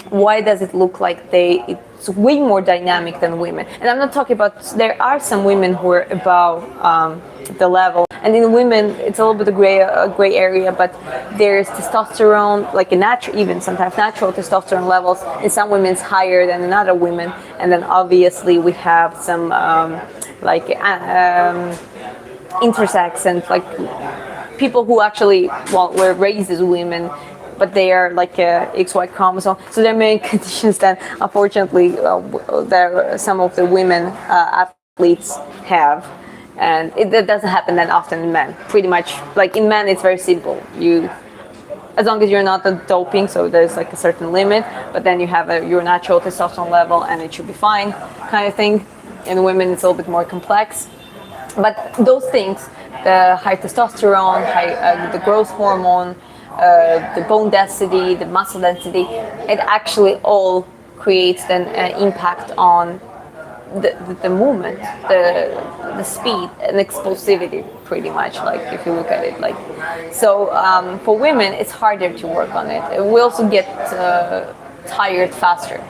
why does it look like it's way more dynamic than women? And I'm not talking about, there are some women who are above the level, and in women it's a little bit of gray area, but there's testosterone, like even sometimes natural testosterone levels in some women's higher than in other women. And then obviously we have some intersex, and like people who actually were raised as women, but they are like a XY chromosome. So there are many conditions that unfortunately some of the women athletes have, and that doesn't happen that often in men. Pretty much, like in men, it's very simple. You, as long as you're not doping, so there's like a certain limit, but then you have your natural testosterone level, and it should be fine, kind of thing. In women, it's a little bit more complex. But those things, the high testosterone, the growth hormone, the bone density, the muscle density, it actually all creates then an impact on the movement, the speed and explosivity, pretty much. Like if you look at it, like so for women, it's harder to work on it. We also get tired faster.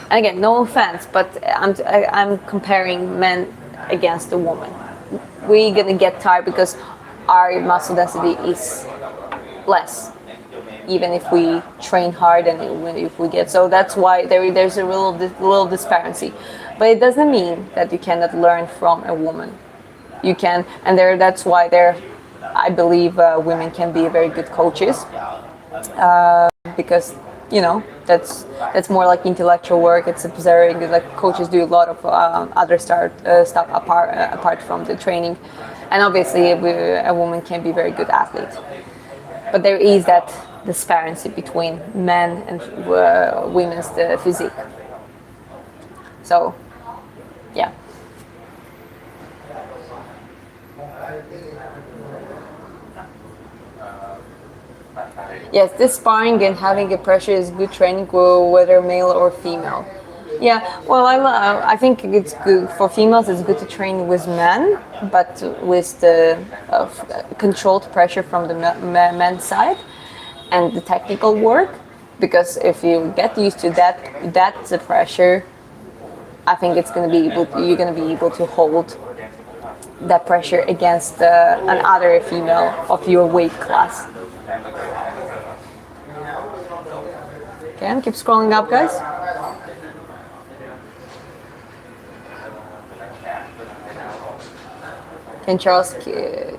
And again, no offense, but I'm comparing men against a woman. We're gonna get tired because our muscle density is less, even if we train hard and if we get. So that's why there's a little disparity. But it doesn't mean that you cannot learn from a woman. You can, and that's why I believe women can be very good coaches, because that's more like intellectual work. It's observing. Like coaches do a lot of other stuff apart from the training, and obviously a woman can be a very good athlete. But there is that disparity between men and women's physique. So, yeah. Yes, this sparring and having a pressure is good training, whether male or female. Yeah, well, I think it's good for females. It's good to train with men, but with the controlled pressure from the men's side and the technical work. Because if you get used to that's the pressure, I think you're gonna be able to hold that pressure against another female of your weight class. Okay, and keep scrolling up, guys. Can Charles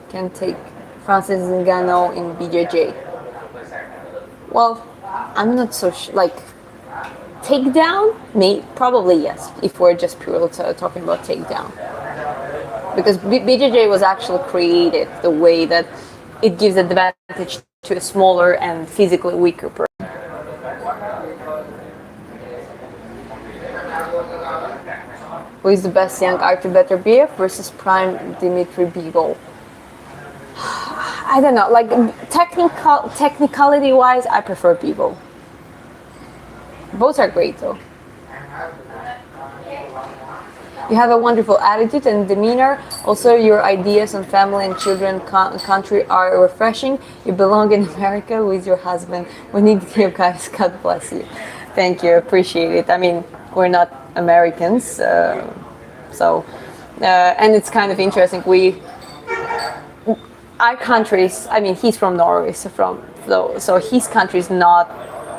can take Francis Ngannou in BJJ? Well, I'm not so like takedown. Probably yes. If we're just purely talking about takedown, because BJJ was actually created the way that it gives advantage to a smaller and physically weaker person. Who is the best young Artur Beterbiev versus prime Dmitry Bivol? I don't know. Like technicality wise, I prefer Bivol. Both are great though. You have a wonderful attitude and demeanor. Also, your ideas on family and children, country are refreshing. You belong in America with your husband. We need you guys. God bless you. Thank you. Appreciate it. I mean, we're not Americans, and it's kind of interesting. Our countries. I mean, he's from Norway, so his country is not.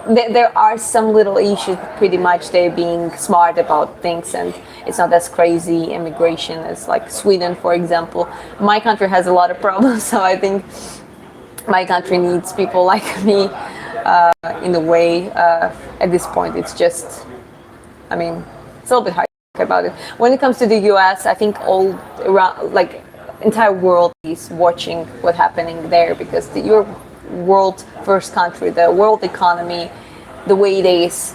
There are some little issues, pretty much they're being smart about things, and it's not as crazy immigration as like Sweden, for example. My country has a lot of problems, so I think my country needs people like me in a way. At this point, it's just, I mean, it's a little bit hard to talk about it. When it comes to the US, I think all around, like, entire world is watching what's happening there, because your world first country, the world economy, the way it is,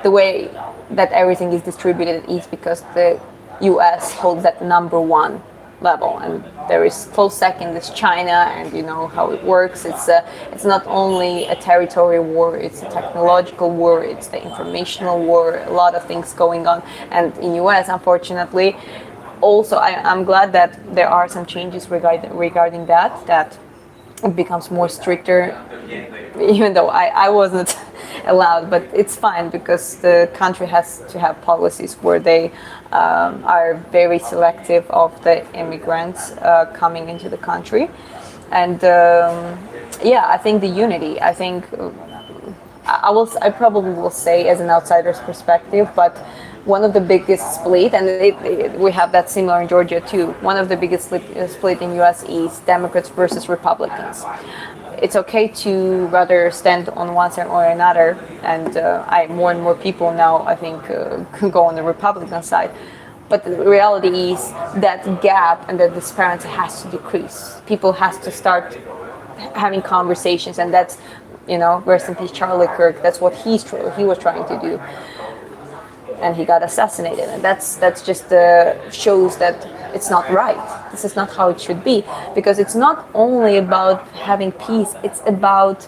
the way that everything is distributed is because the US holds that number one level, and there is close second is China, and you know how it works. It's not only a territory war, it's a technological war, it's the informational war, a lot of things going on. And in US, unfortunately, also I'm glad that there are some changes regarding that it becomes more stricter, even though I wasn't allowed, but it's fine because the country has to have policies where they are very selective of the immigrants coming into the country. And I think the unity, I think I probably will say as an outsider's perspective, but one of the biggest split, and we have that similar in Georgia too, one of the biggest split in US is Democrats versus Republicans. It's okay to rather stand on one side or another, and more and more people now, I think, can go on the Republican side. But the reality is that gap and that disparity has to decrease. People has to start having conversations, and that's, rest in peace, Charlie Kirk. That's what he was trying to do, and he got assassinated. And that's just shows that it's not right. This is not how it should be, because it's not only about having peace. It's about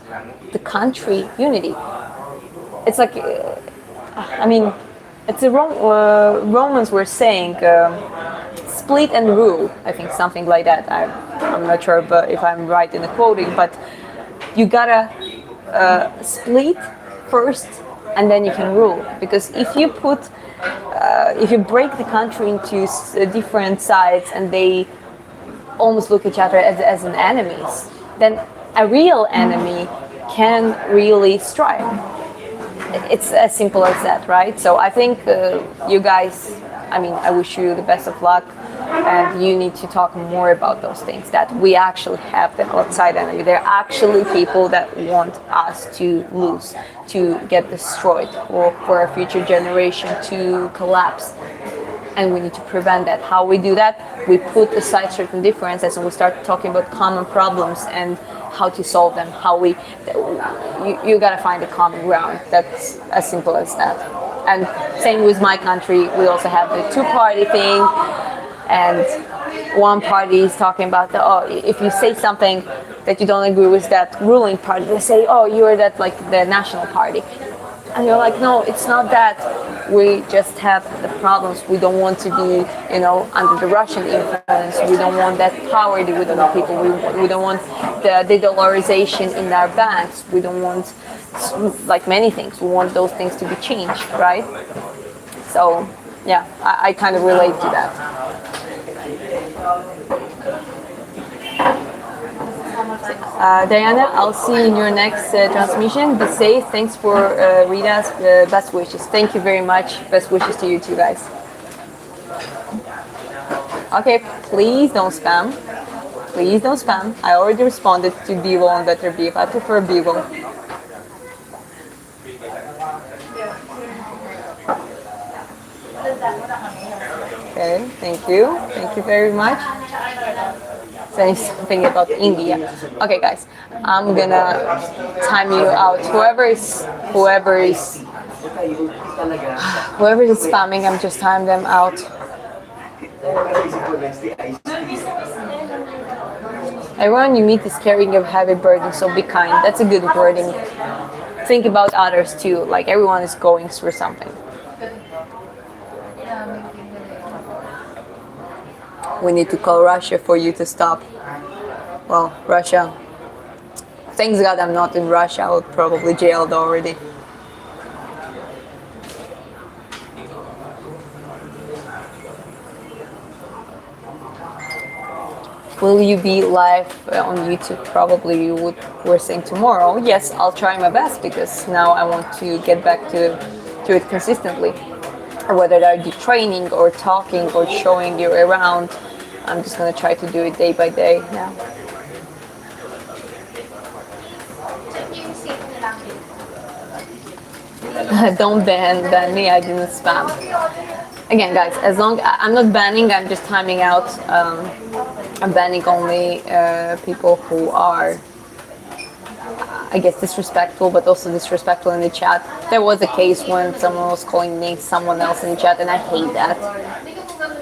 the country unity. It's like, I mean, it's the Romans were saying, split and rule. I think something like that. I'm not sure, but if I'm right in the quoting, but you gotta split first, and then you can rule. Because if you break the country into different sides, and they almost look each other as an enemies, then a real enemy can really strike. It's as simple as that, right? So I think you guys, I wish you the best of luck, and you need to talk more about those things, that we actually have the outside enemy. There are actually people that want us to lose, to get destroyed, or for our future generation to collapse. And we need to prevent that. How we do that? We put aside certain differences and we start talking about common problems and how to solve them. You gotta find a common ground. That's as simple as that. And same with my country. We also have the two-party thing, and one party is talking about if you say something that you don't agree with that ruling party, they say, you're that, like, the national party. And you're like, no, it's not that. We just have the problems. We don't want to be, under the Russian influence. We don't want that poverty with other people. We don't want the de-dollarization in our banks. We don't want, like, many things. We want those things to be changed, right? So, yeah, I kind of relate to that. Diana, I'll see you in your next transmission. Be safe. Thanks for Rita's best wishes. Thank you very much. Best wishes to you too, guys. Okay, please don't spam. Please don't spam. I already responded to Bevo on Better Beef. I prefer Bevo. Okay, thank you. Thank you very much. Saying something about India. Okay, guys, I'm gonna time you out. Whoever is spamming, I'm just timing them out. Everyone you meet is carrying a heavy burden, so be kind. That's a good wording. Think about others too. Like, everyone is going through something. We need to call Russia for you to stop. Well, Russia. Thanks God I'm not in Russia. I would probably jailed already. Will you be live on YouTube? Probably you were saying tomorrow. Yes, I'll try my best, because now I want to get back to it consistently. Or whether I do training or talking or showing you around, I'm just gonna try to do it day by day now. Don't ban me, I didn't spam. Again, guys, as long I'm not banning, I'm just timing out. I'm banning only people who are, I guess, disrespectful, but also disrespectful in the chat. There was a case when someone was calling names someone else in the chat, and I hate that.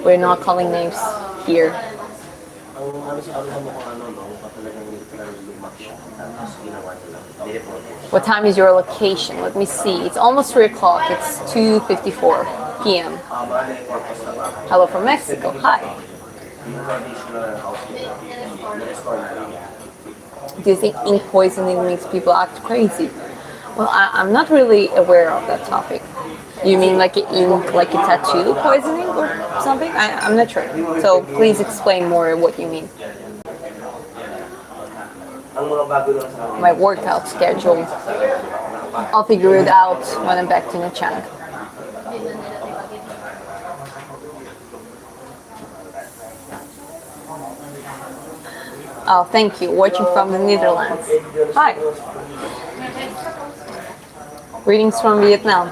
We're not calling names here. What time is your location? Let me see. It's almost 3 o'clock. It's 2:54 p.m. Hello from Mexico. Hi. Do you think ink poisoning makes people act crazy? Well, I'm not really aware of that topic. You mean like ink, like a tattoo poisoning or something? I'm not sure. So please explain more what you mean. My workout schedule. I'll figure it out when I'm back to the channel. Oh, thank you. Watching from the Netherlands. Hi. Greetings from Vietnam.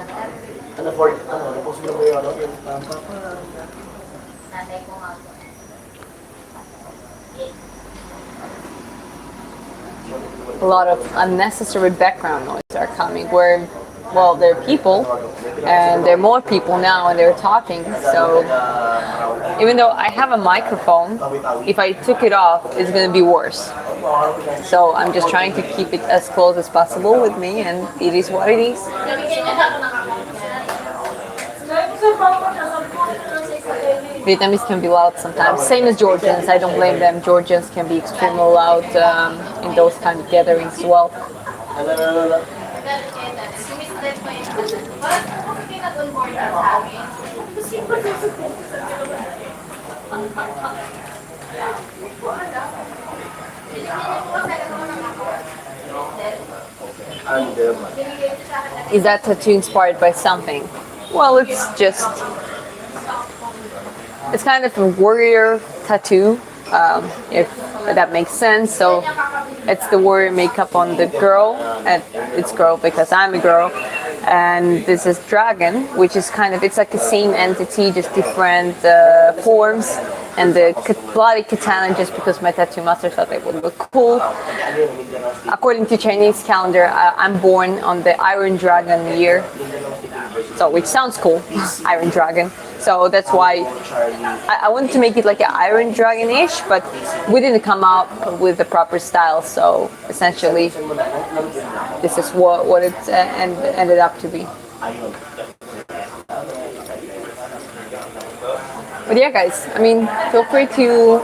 a lot of unnecessary background noise are coming where, well, there are people and there are more people now and they're talking. So even though I have a microphone, if I took it off, it's going to be worse. So I'm just trying to keep it as close as possible with me, and it is what it is. Vietnamese can be loud sometimes, same as Georgians. I don't blame them. Georgians can be extremely loud in those kind of gatherings as well. Is that tattoo inspired by something? Well, it's kind of a warrior tattoo, if that makes sense. So it's the warrior makeup on the girl, and it's girl because I'm a girl. And this is dragon, which is it's like the same entity, just different forms. And the bloody katana, just because my tattoo master thought it would look cool. According to Chinese calendar, I'm born on the Iron Dragon year, so which sounds cool, Iron Dragon. So that's why I wanted to make it like an Iron Dragon-ish, but we didn't come up with the proper style. So essentially, this is what it ended up to be. But yeah, guys, I mean, feel free to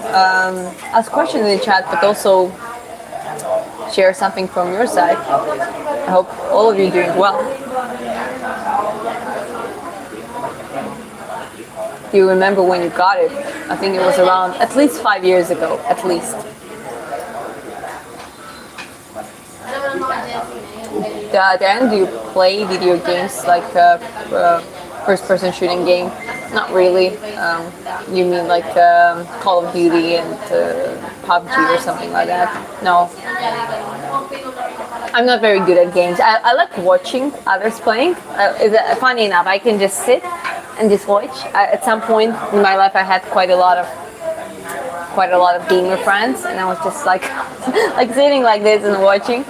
ask questions in the chat, but also share something from your side. I hope all of you are doing well. Do you remember when you got it? I think it was around at least 5 years ago, at least. Dan, do you play video games like first-person shooting game? Not really. You mean like Call of Duty and PUBG or something like that? No. I'm not very good at games. I like watching others playing. Funny enough, I can just sit and just watch. At some point in my life, I had quite a lot of gamer friends, and I was just like sitting like this and watching.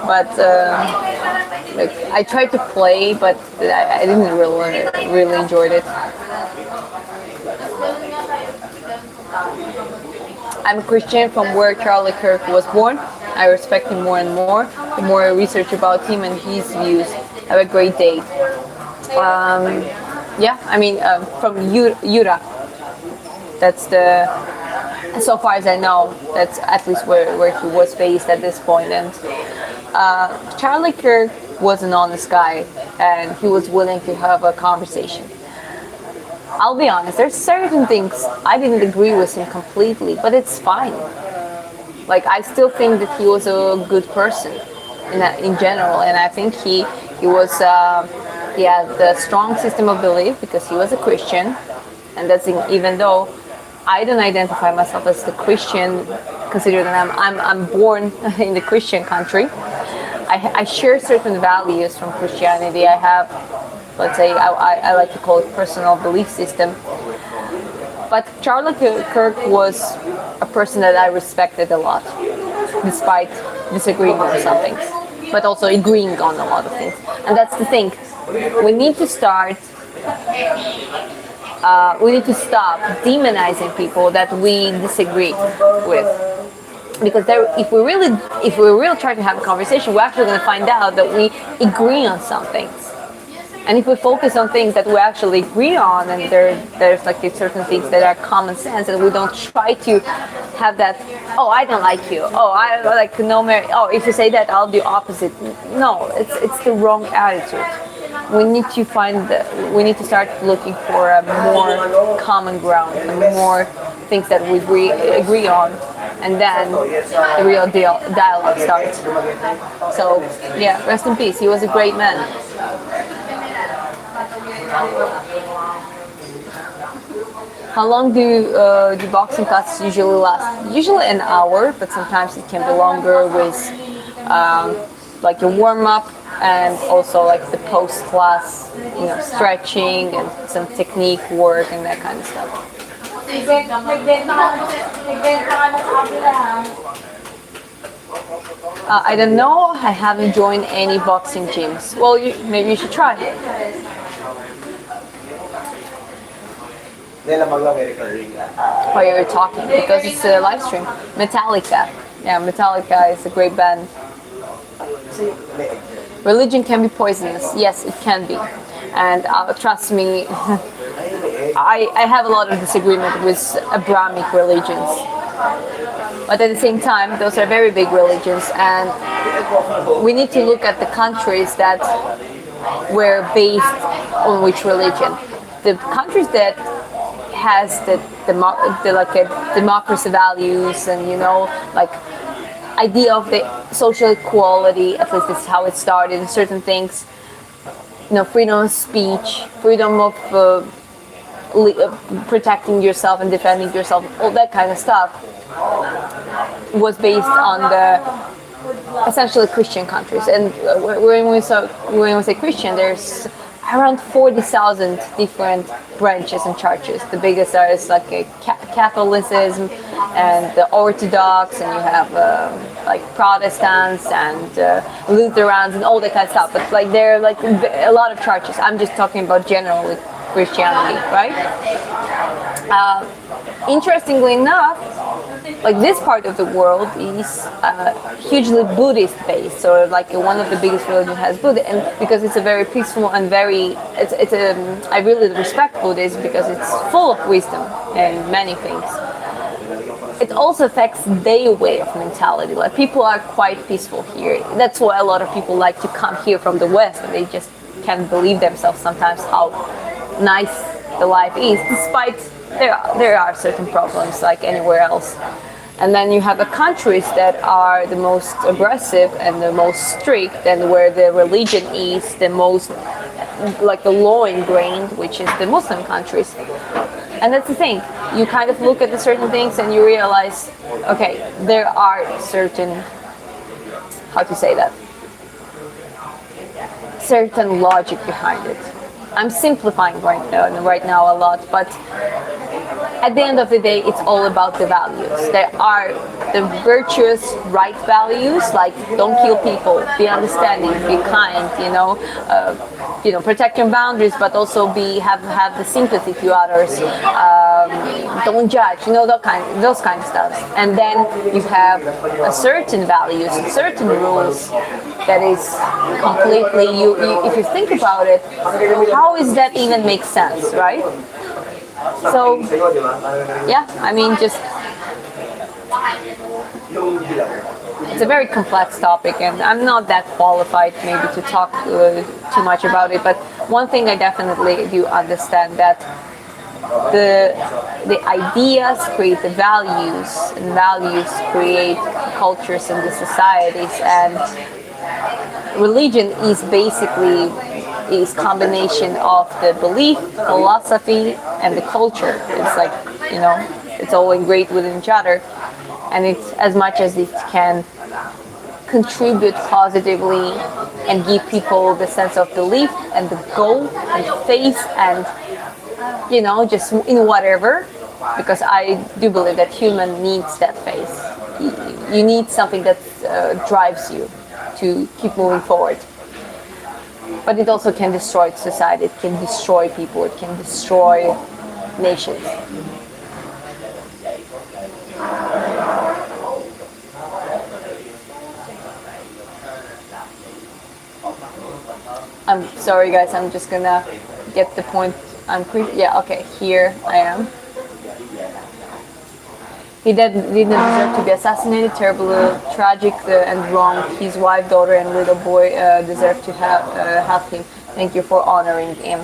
But I tried to play, but I didn't really enjoy it. I'm a Christian from where Charlie Kirk was born. I respect him more and more. The more I research about him and his views. Have a great day. Yeah, I mean, from Utah. That's so far as I know, that's at least where he was based at this point. And Charlie Kirk was an honest guy, and he was willing to have a conversation. I'll be honest, there's certain things I didn't agree with him completely, but it's fine. Like, I still think that he was a good person in general, and I think he had a strong system of belief because he was a Christian, and that's even though I don't identify myself as the Christian, consider that I'm born in the Christian country. I share certain values from Christianity. I have, let's say, I like to call it personal belief system. But Charlie Kirk was a person that I respected a lot, despite disagreeing on some things, but also agreeing on a lot of things. And that's the thing. We need to stop demonizing people that we disagree with. Because if we really try to have a conversation, we're actually going to find out that we agree on some things. And if we focus on things that we actually agree on, and there's like these certain things that are common sense, and we don't try to have that, oh, I don't like you, oh, I like no matter, oh, if you say that, I'll do opposite. No, it's the wrong attitude. We need to start looking for a more common ground, and more things that we agree on, and then the real dialogue starts. So yeah, rest in peace. He was a great man. How long do boxing classes usually last? Usually an hour, but sometimes it can be longer with like a warm-up and also like the post-class, stretching and some technique work and that kind of stuff. I don't know. I haven't joined any boxing gyms. Well, maybe you should try. While you're talking, because it's a live stream. Metallica. Yeah, Metallica is a great band. Religion can be poisonous. Yes, it can be. And trust me, I have a lot of disagreement with Abrahamic religions. But at the same time, those are very big religions, and we need to look at the countries that were based on which religion. The countries that has the like democracy values and like idea of the social equality, at least this is how it started, and certain things, freedom of speech, freedom of protecting yourself and defending yourself, all that kind of stuff was based on the essentially Christian countries. And when we say Christian, there's around 40,000 different branches and churches. The biggest are is like Catholicism and the Orthodox, and you have like Protestants and Lutherans and all that kind of stuff. But like there are like a lot of churches. I'm just talking about generally Christianity, right? Interestingly enough, like this part of the world is hugely Buddhist based, so like one of the biggest religions has Buddha, and because it's a very peaceful and I really respect Buddhism because it's full of wisdom and many things. It also affects their way of mentality. Like people are quite peaceful here. That's why a lot of people like to come here from the West, and they just can't believe themselves sometimes how nice the life is, despite there are certain problems like anywhere else. And then you have the countries that are the most aggressive and the most strict, and where the religion is the most like the law ingrained, which is the Muslim countries. And that's the thing, you kind of look at the certain things and you realize, okay, there are certain, how to say that, certain logic behind it. I'm simplifying right now a lot, but at the end of the day, it's all about the values. There are the virtuous right values, like don't kill people, be understanding, be kind, protect your boundaries, but also have the sympathy to others. Don't judge, those kind of stuff. And then you have a certain values, certain rules that is completely if you think about it, how is that even make sense, right? So yeah, I mean, just it's a very complex topic, and I'm not that qualified maybe to talk too much about it, but one thing I definitely do understand, that the ideas create the values, and values create cultures in the societies, and religion is basically is combination of the belief, philosophy, and the culture. It's like, it's all ingrained within each other, and it's as much as it can contribute positively and give people the sense of belief and the goal and faith and just in whatever, because I do believe that human needs that faith. You need something that drives you to keep moving forward. But it also can destroy society, it can destroy people, it can destroy nations. I'm sorry guys, I'm just gonna get the point. Yeah, okay, here I am. He didn't deserve to be assassinated. Terrible, tragic, and wrong. His wife, daughter, and little boy deserve to have him. Thank you for honoring him.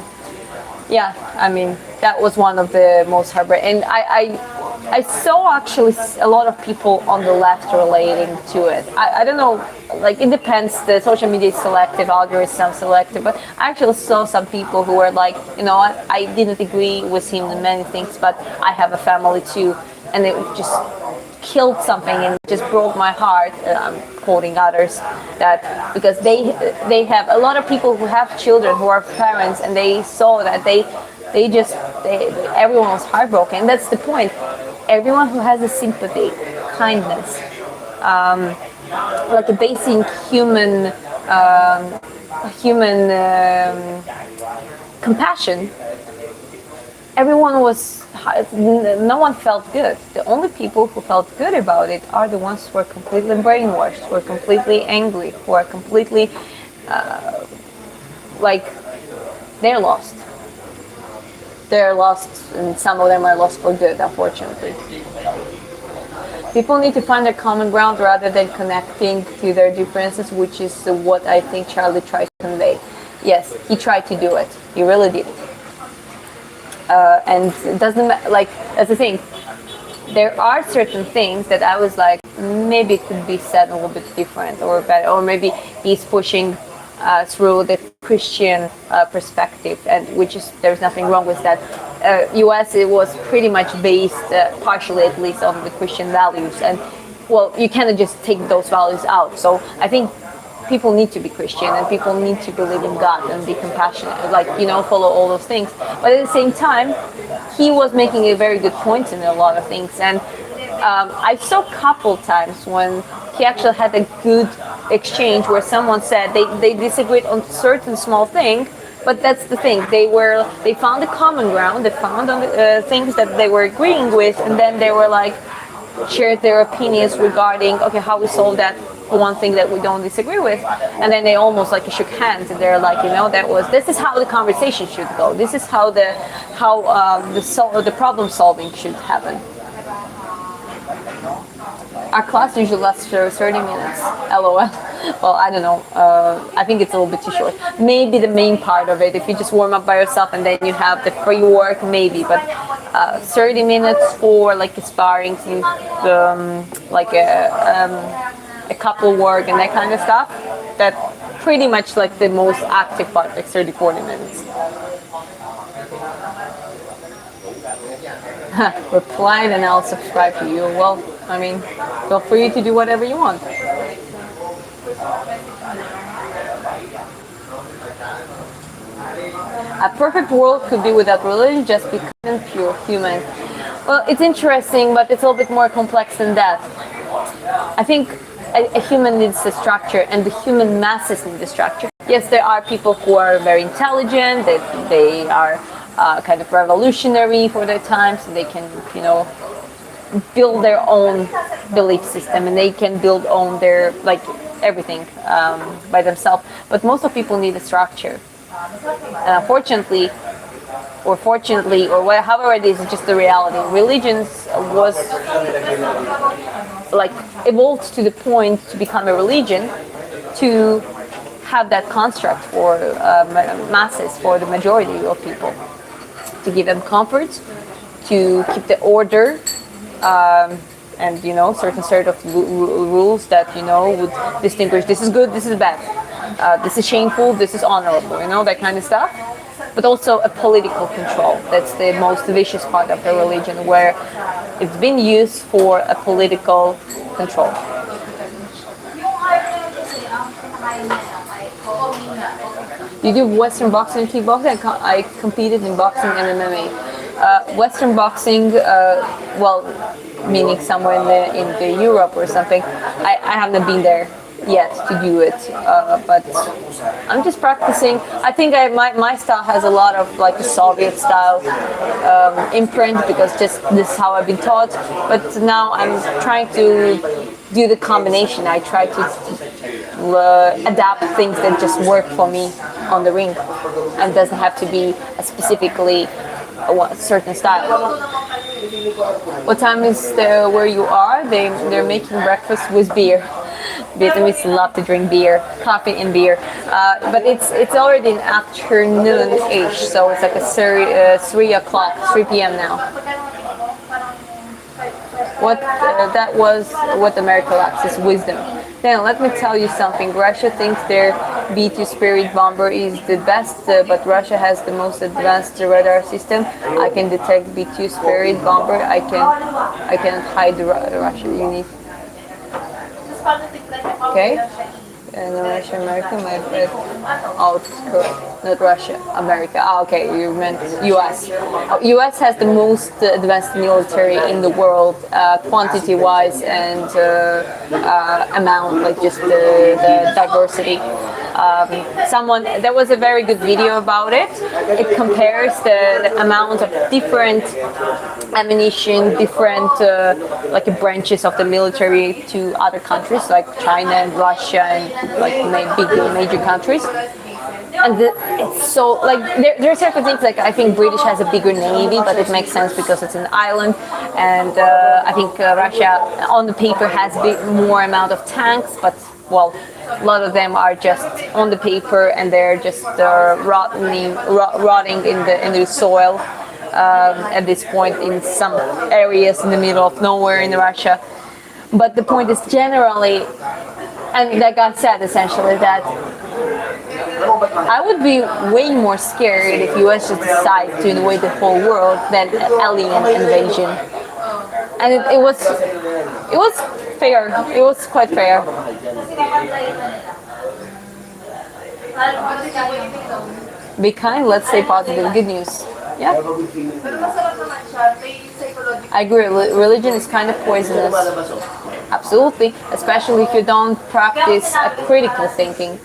Yeah, I mean, that was one of the most heartbreaking. And I saw actually a lot of people on the left relating to it. I don't know, like it depends. The social media is selective, algorithm selective, but I actually saw some people who were like, I didn't agree with him in many things, but I have a family too. And it just killed something and just broke my heart. I'm quoting others, that because they have a lot of people who have children who are parents, and they saw that everyone was heartbroken. That's the point. Everyone who has a sympathy kindness, like a basic human compassion, everyone was, no one felt good. The only people who felt good about it are the ones who are completely brainwashed, who are completely angry, who are completely like they're lost. They're lost, and some of them are lost for good, unfortunately. People need to find their common ground rather than connecting to their differences, which is what I think Charlie tried to convey. Yes, he tried to do it. He really did. And it doesn't like, that's the thing. There are certain things that I was like, maybe it could be said a little bit different or better, or maybe he's pushing through the Christian perspective, and which is, there's nothing wrong with that. U.S. it was pretty much based, partially at least, on the Christian values, and well, you cannot just take those values out. So I think people need to be Christian and people need to believe in God and be compassionate, like, you know, follow all those things. But at the same time, he was making a very good point in a lot of things, and I saw a couple times when he actually had a good exchange where someone said they disagreed on certain small thing, but that's the thing, they found a common ground, they found things that they were agreeing with, and then they were like shared their opinions regarding, okay, how we solve that one thing that we don't disagree with, and then they almost like shook hands, and they're like, you know, this is how the conversation should go, this is how the problem solving should happen. Our class usually lasts for 30 minutes, LOL. Well, I don't know. I think it's a little bit too short. Maybe the main part of it, if you just warm up by yourself and then you have the free work, maybe. But 30 minutes for like sparring, like a couple work and that kind of stuff. That's pretty much like the most active part, like 30, 40 minutes. Replied and I'll subscribe to you. Well, I mean, feel free to do whatever you want. A perfect world could be without religion, just be kind and pure human. Well, it's interesting, but it's a little bit more complex than that. I think a human needs a structure, and the human masses need a structure. Yes, there are people who are very intelligent, they are kind of revolutionary for their times, so they can, you know, build their own belief system, and they can build on their, like, everything by themselves. But most of people need a structure. And unfortunately, or fortunately, or however it is, it's just the reality. Religions was like evolved to the point to become a religion, to have that construct for masses, for the majority of people, to give them comfort, to keep the order, and, you know, certain sort of rules that, you know, would distinguish this is good, this is bad, this is shameful, this is honorable, you know, that kind of stuff. But also a political control. That's the most vicious part of the religion, where it's been used for a political control. You do Western boxing and kickboxing? I competed in boxing and MMA. Western boxing, well, meaning somewhere in the Europe or something. I haven't been there yet to do it, but I'm just practicing. I think my style has a lot of like the Soviet style imprint, because just this is how I've been taught. But now I'm trying to do the combination. I try to adapt things that just work for me on the ring, and doesn't have to be specifically a certain style. What time is where you are? They're making breakfast with beer. Vietnamese love to drink beer, coffee and beer, but it's already an afternoon-ish, so it's like a 3 o'clock, 3 p.m. now. That was what America lacks, is wisdom. Then let me tell you something. Russia thinks their B-2 Spirit bomber is the best, but Russia has the most advanced radar system. I can detect B-2 Spirit bomber. I can hide the Russian unit. Okay, and Russia, America, my friend. Oh, it's correct. Not Russia, America. Ah, okay, you meant U.S. U.S. has the most advanced military in the world, quantity-wise and amount, like just the diversity. There was a very good video about it. It compares the amount of different ammunition, different like branches of the military to other countries like China and Russia and like big major countries. And it's so like there are certain things like I think British has a bigger navy, but it makes sense because it's an island, and I think Russia on the paper has more amount of tanks, but well, a lot of them are just on the paper and they're just rotting in the soil at this point in some areas in the middle of nowhere in Russia. But the point is generally, and like I said, essentially that I would be way more scared if US just decide to invade the whole world than alien invasion. And it was fair. It was quite fair. Be kind. Let's say positive. Good news. Yeah. I agree. Religion is kind of poisonous. Absolutely. Especially if you don't practice a critical thinking.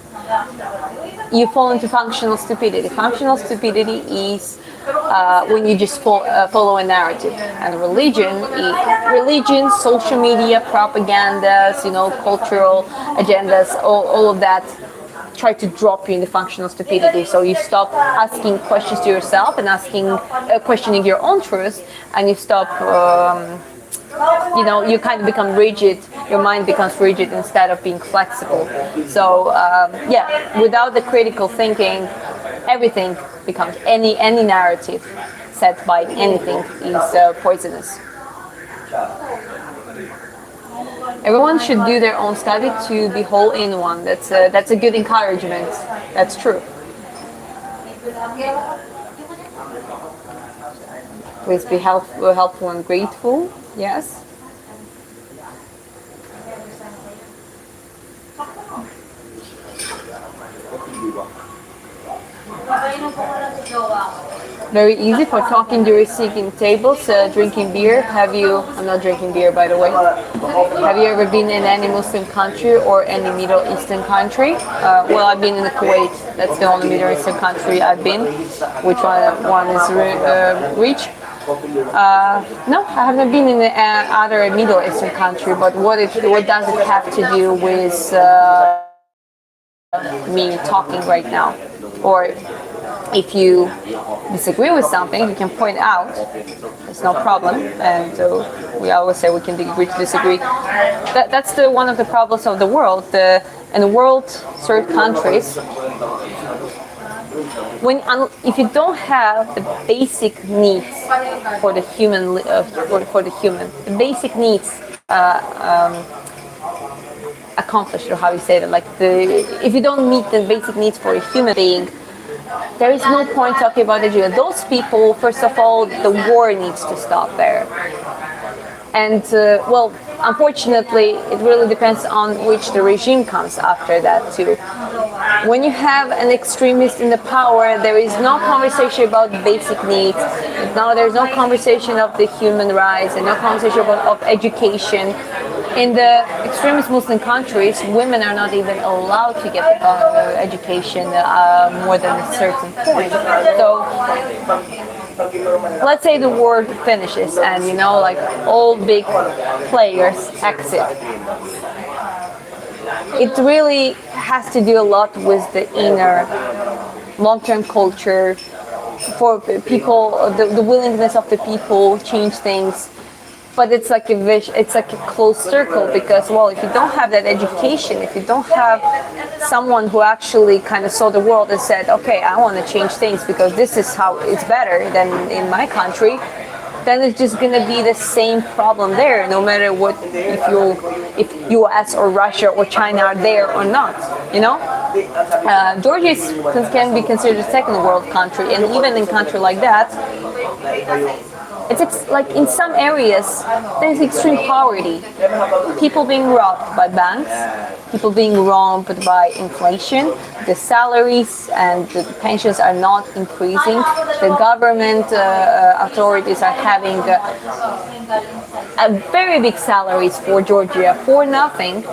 You fall into functional stupidity. Functional stupidity is when you just follow a narrative. And religion, social media, propagandas, cultural agendas, all of that try to drop you in the functional stupidity. So you stop asking questions to yourself and questioning your own truth, and you stop. You kind of become rigid. Your mind becomes rigid instead of being flexible. So without the critical thinking, everything becomes any narrative set by anything is poisonous. Everyone should do their own study to be whole in one. That's a good encouragement. That's true. Please be helpful and grateful. Yes. Very easy for talking during sitting tables, drinking beer. I'm not drinking beer by the way. Have you ever been in any Muslim country or any Middle Eastern country? Well, I've been in the Kuwait. That's the only Middle Eastern country I've been. Which one is rich? No, I haven't been in other Middle Eastern country, but what does it have to do with me talking right now? Or if you disagree with something, you can point out. There's no problem, and we always say we can agree to disagree. That's one of the problems of the world. In the world, certain countries, if you don't have the basic needs for the human, the basic needs accomplished, or how you say that, if you don't meet the basic needs for a human being, there is no point talking about education. Those people, first of all, the war needs to stop there. And unfortunately, it really depends on which the regime comes after that too. When you have an extremist in the power, there is no conversation about basic needs. There's no conversation of the human rights, and no conversation of education. In the extremist Muslim countries, women are not even allowed to get education more than a certain point. So let's say the war finishes and all big players exit. It really has to do a lot with the inner long-term culture for people, the willingness of the people change things. But it's like a closed circle, because if you don't have that education, if you don't have someone who actually kind of saw the world and said, okay, I want to change things because this is how it's better than in my country, then it's just going to be the same problem there, no matter what, if US or Russia or China are there or not, Georgia can be considered a second world country, and even in a country like that, like in some areas there's extreme poverty, people being robbed by banks, people being robbed by inflation, the salaries and the pensions are not increasing, the government authorities are having a very big salaries for Georgia for nothing.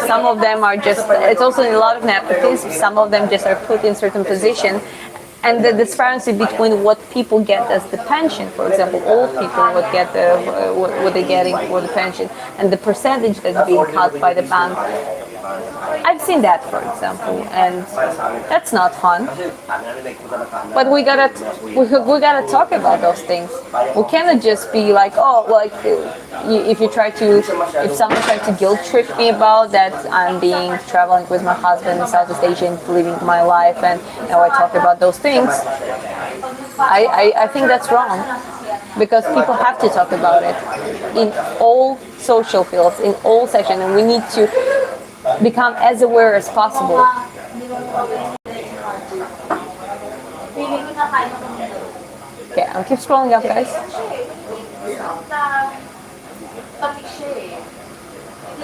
Some of them are just, it's also a lot of nepotism, some of them just are put in certain positions. And the disparity between what people get as the pension, for example, old people would get what they're getting for the pension, and the percentage that's being cut by the bank. I've seen that, for example, and that's not fun. But we gotta talk about those things. We cannot just be like, oh, like if someone tried to guilt trip me about that I'm being traveling with my husband in Southeast Asia and living my life, and now I talk about those things. I think that's wrong, because people have to talk about it in all social fields, in all sections, and we need to become as aware as possible. Okay, I'll keep scrolling up, guys.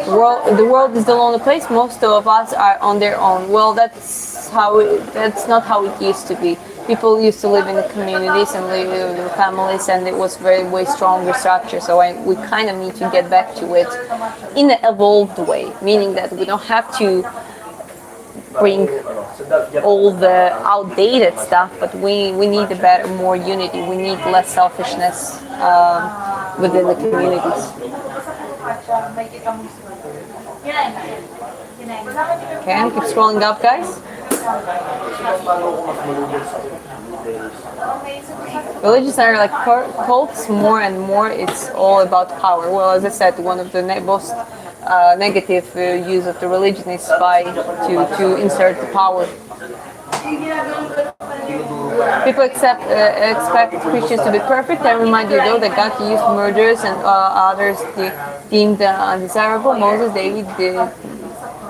The world is the lonely place. Most of us are on their own. Well, that's not how it used to be. People used to live in communities and live in families, and it was way stronger structure. So we kind of need to get back to it in an evolved way, meaning that we don't have to bring all the outdated stuff, but we need more unity. We need less selfishness within the communities. Okay, and keep scrolling up, guys. Religions are like cults more and more. It's all about power. Well, as I said, one of the most negative use of the religion is to insert the power. People expect Christians to be perfect. I remind you though that God used murderers and others deemed undesirable. Moses, David, the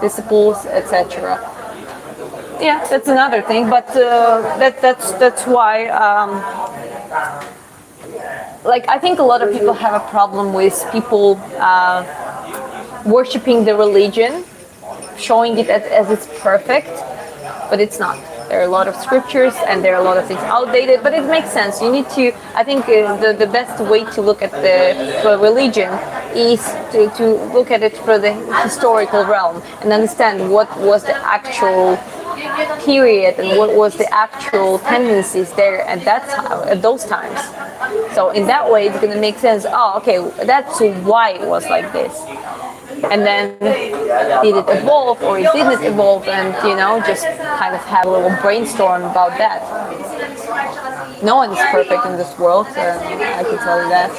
disciples, etc. Yeah, that's another thing, but that's why. Like, I think a lot of people have a problem with people worshiping the religion, showing it as it's perfect, but it's not. There are a lot of scriptures and there are a lot of things outdated, but it makes sense. You need to, I think the best way to look at the religion is to look at it for the historical realm and understand what was the actual period and what was the actual tendencies there at those times. So in that way, it's going to make sense. Oh, okay, that's why it was like this. And then did it evolve or it didn't evolve, and just kind of have a little brainstorm about that. No one is perfect in this world, I can tell you that.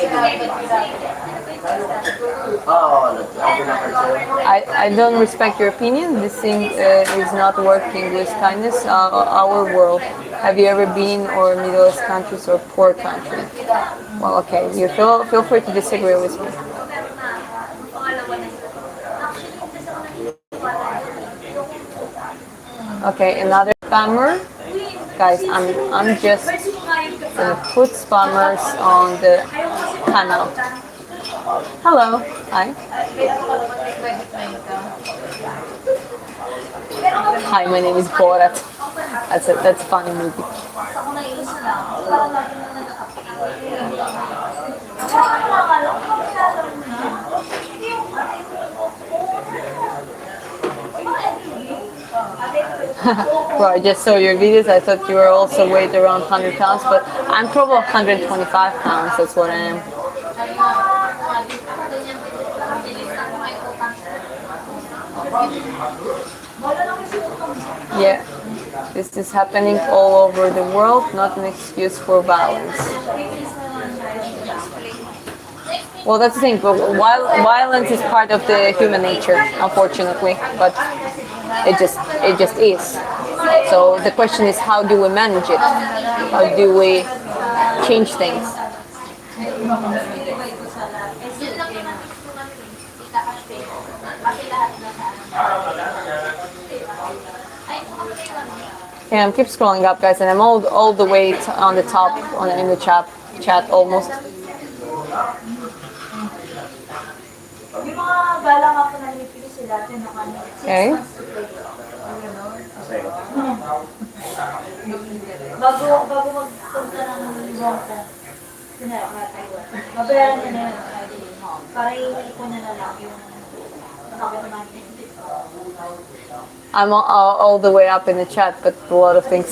I don't respect your opinion. This thing is not working with kindness. Our world. Have you ever been or Middle East countries or poor country? Well, okay, you feel free to disagree with me. Okay, another spammer. Guys, I'm just gonna put spammers on the panel. Hello. Hi. Hi, my name is Borat. That's a funny movie. Well, I just saw your videos. I thought you were also weighed around 100 pounds, but I'm probably 125 pounds. That's what I am. Yeah, this is happening all over the world, not an excuse for violence. Well, that's the thing, but violence is part of the human nature, unfortunately, but it just is. So the question is, how do we manage it? How do we change things? Yeah, keep scrolling up, guys, and I'm all the way on the top in the chat almost. bala nga po nanipili sila, tinakano. 6 Okay. months to take. Bago magpunta ng Libonta, babayaran niya na yun. Para iipon niya na lang yung nakakita natin. I'm all the way up in the chat, but a lot of things,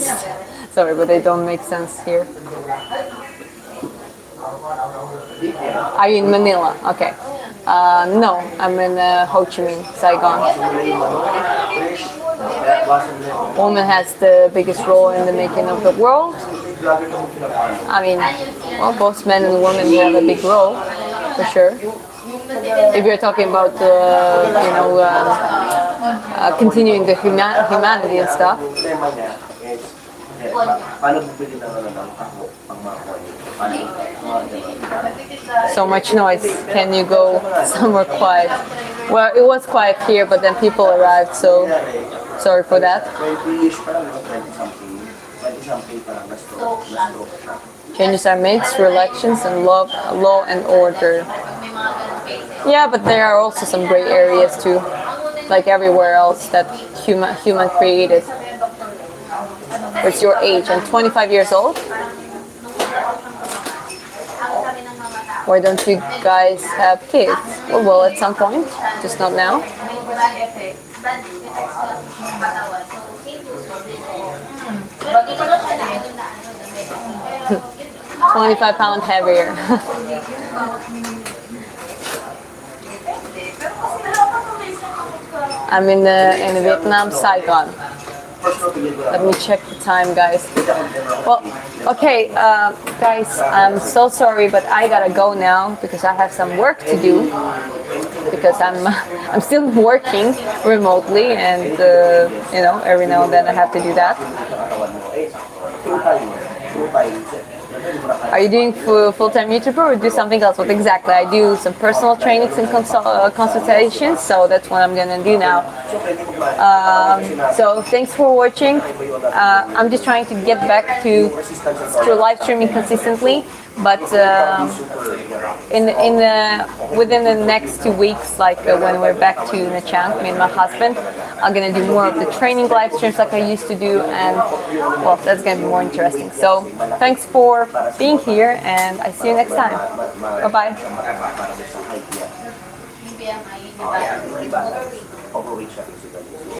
sorry, but they don't make sense here. Are you in Manila? Okay. No, I'm in Ho Chi Minh, Saigon. Woman has the biggest role in the making of the world. I mean, well, both men and women have a big role, for sure. If you're talking about, continuing the humanity and stuff. So much noise. Can you go somewhere quiet? Well, it was quiet here, but then people arrived, so sorry for that. Changes are made through elections and law and order. Yeah, but there are also some gray areas too, like everywhere else that human created. What's your age? I'm 25 years old. Why don't you guys have kids? Well, at some point, just not now. 25 pounds heavier. I'm in Vietnam, Saigon. Let me check the time, guys. Well, okay, guys, I'm so sorry, but I gotta go now because I have some work to do. Because I'm still working remotely, and every now and then I have to do that. Are you doing full-time YouTuber or do something else? What exactly? I do some personal trainings and consultations, so that's what I'm gonna do now. So thanks for watching. I'm just trying to get back to live streaming consistently, but within the next 2 weeks, like when we're back to Nha Trang, me and my husband, I'm gonna do more of the training live streams like I used to do, and well, that's gonna be more interesting. So thanks for being here, and I see you next time. Bye bye.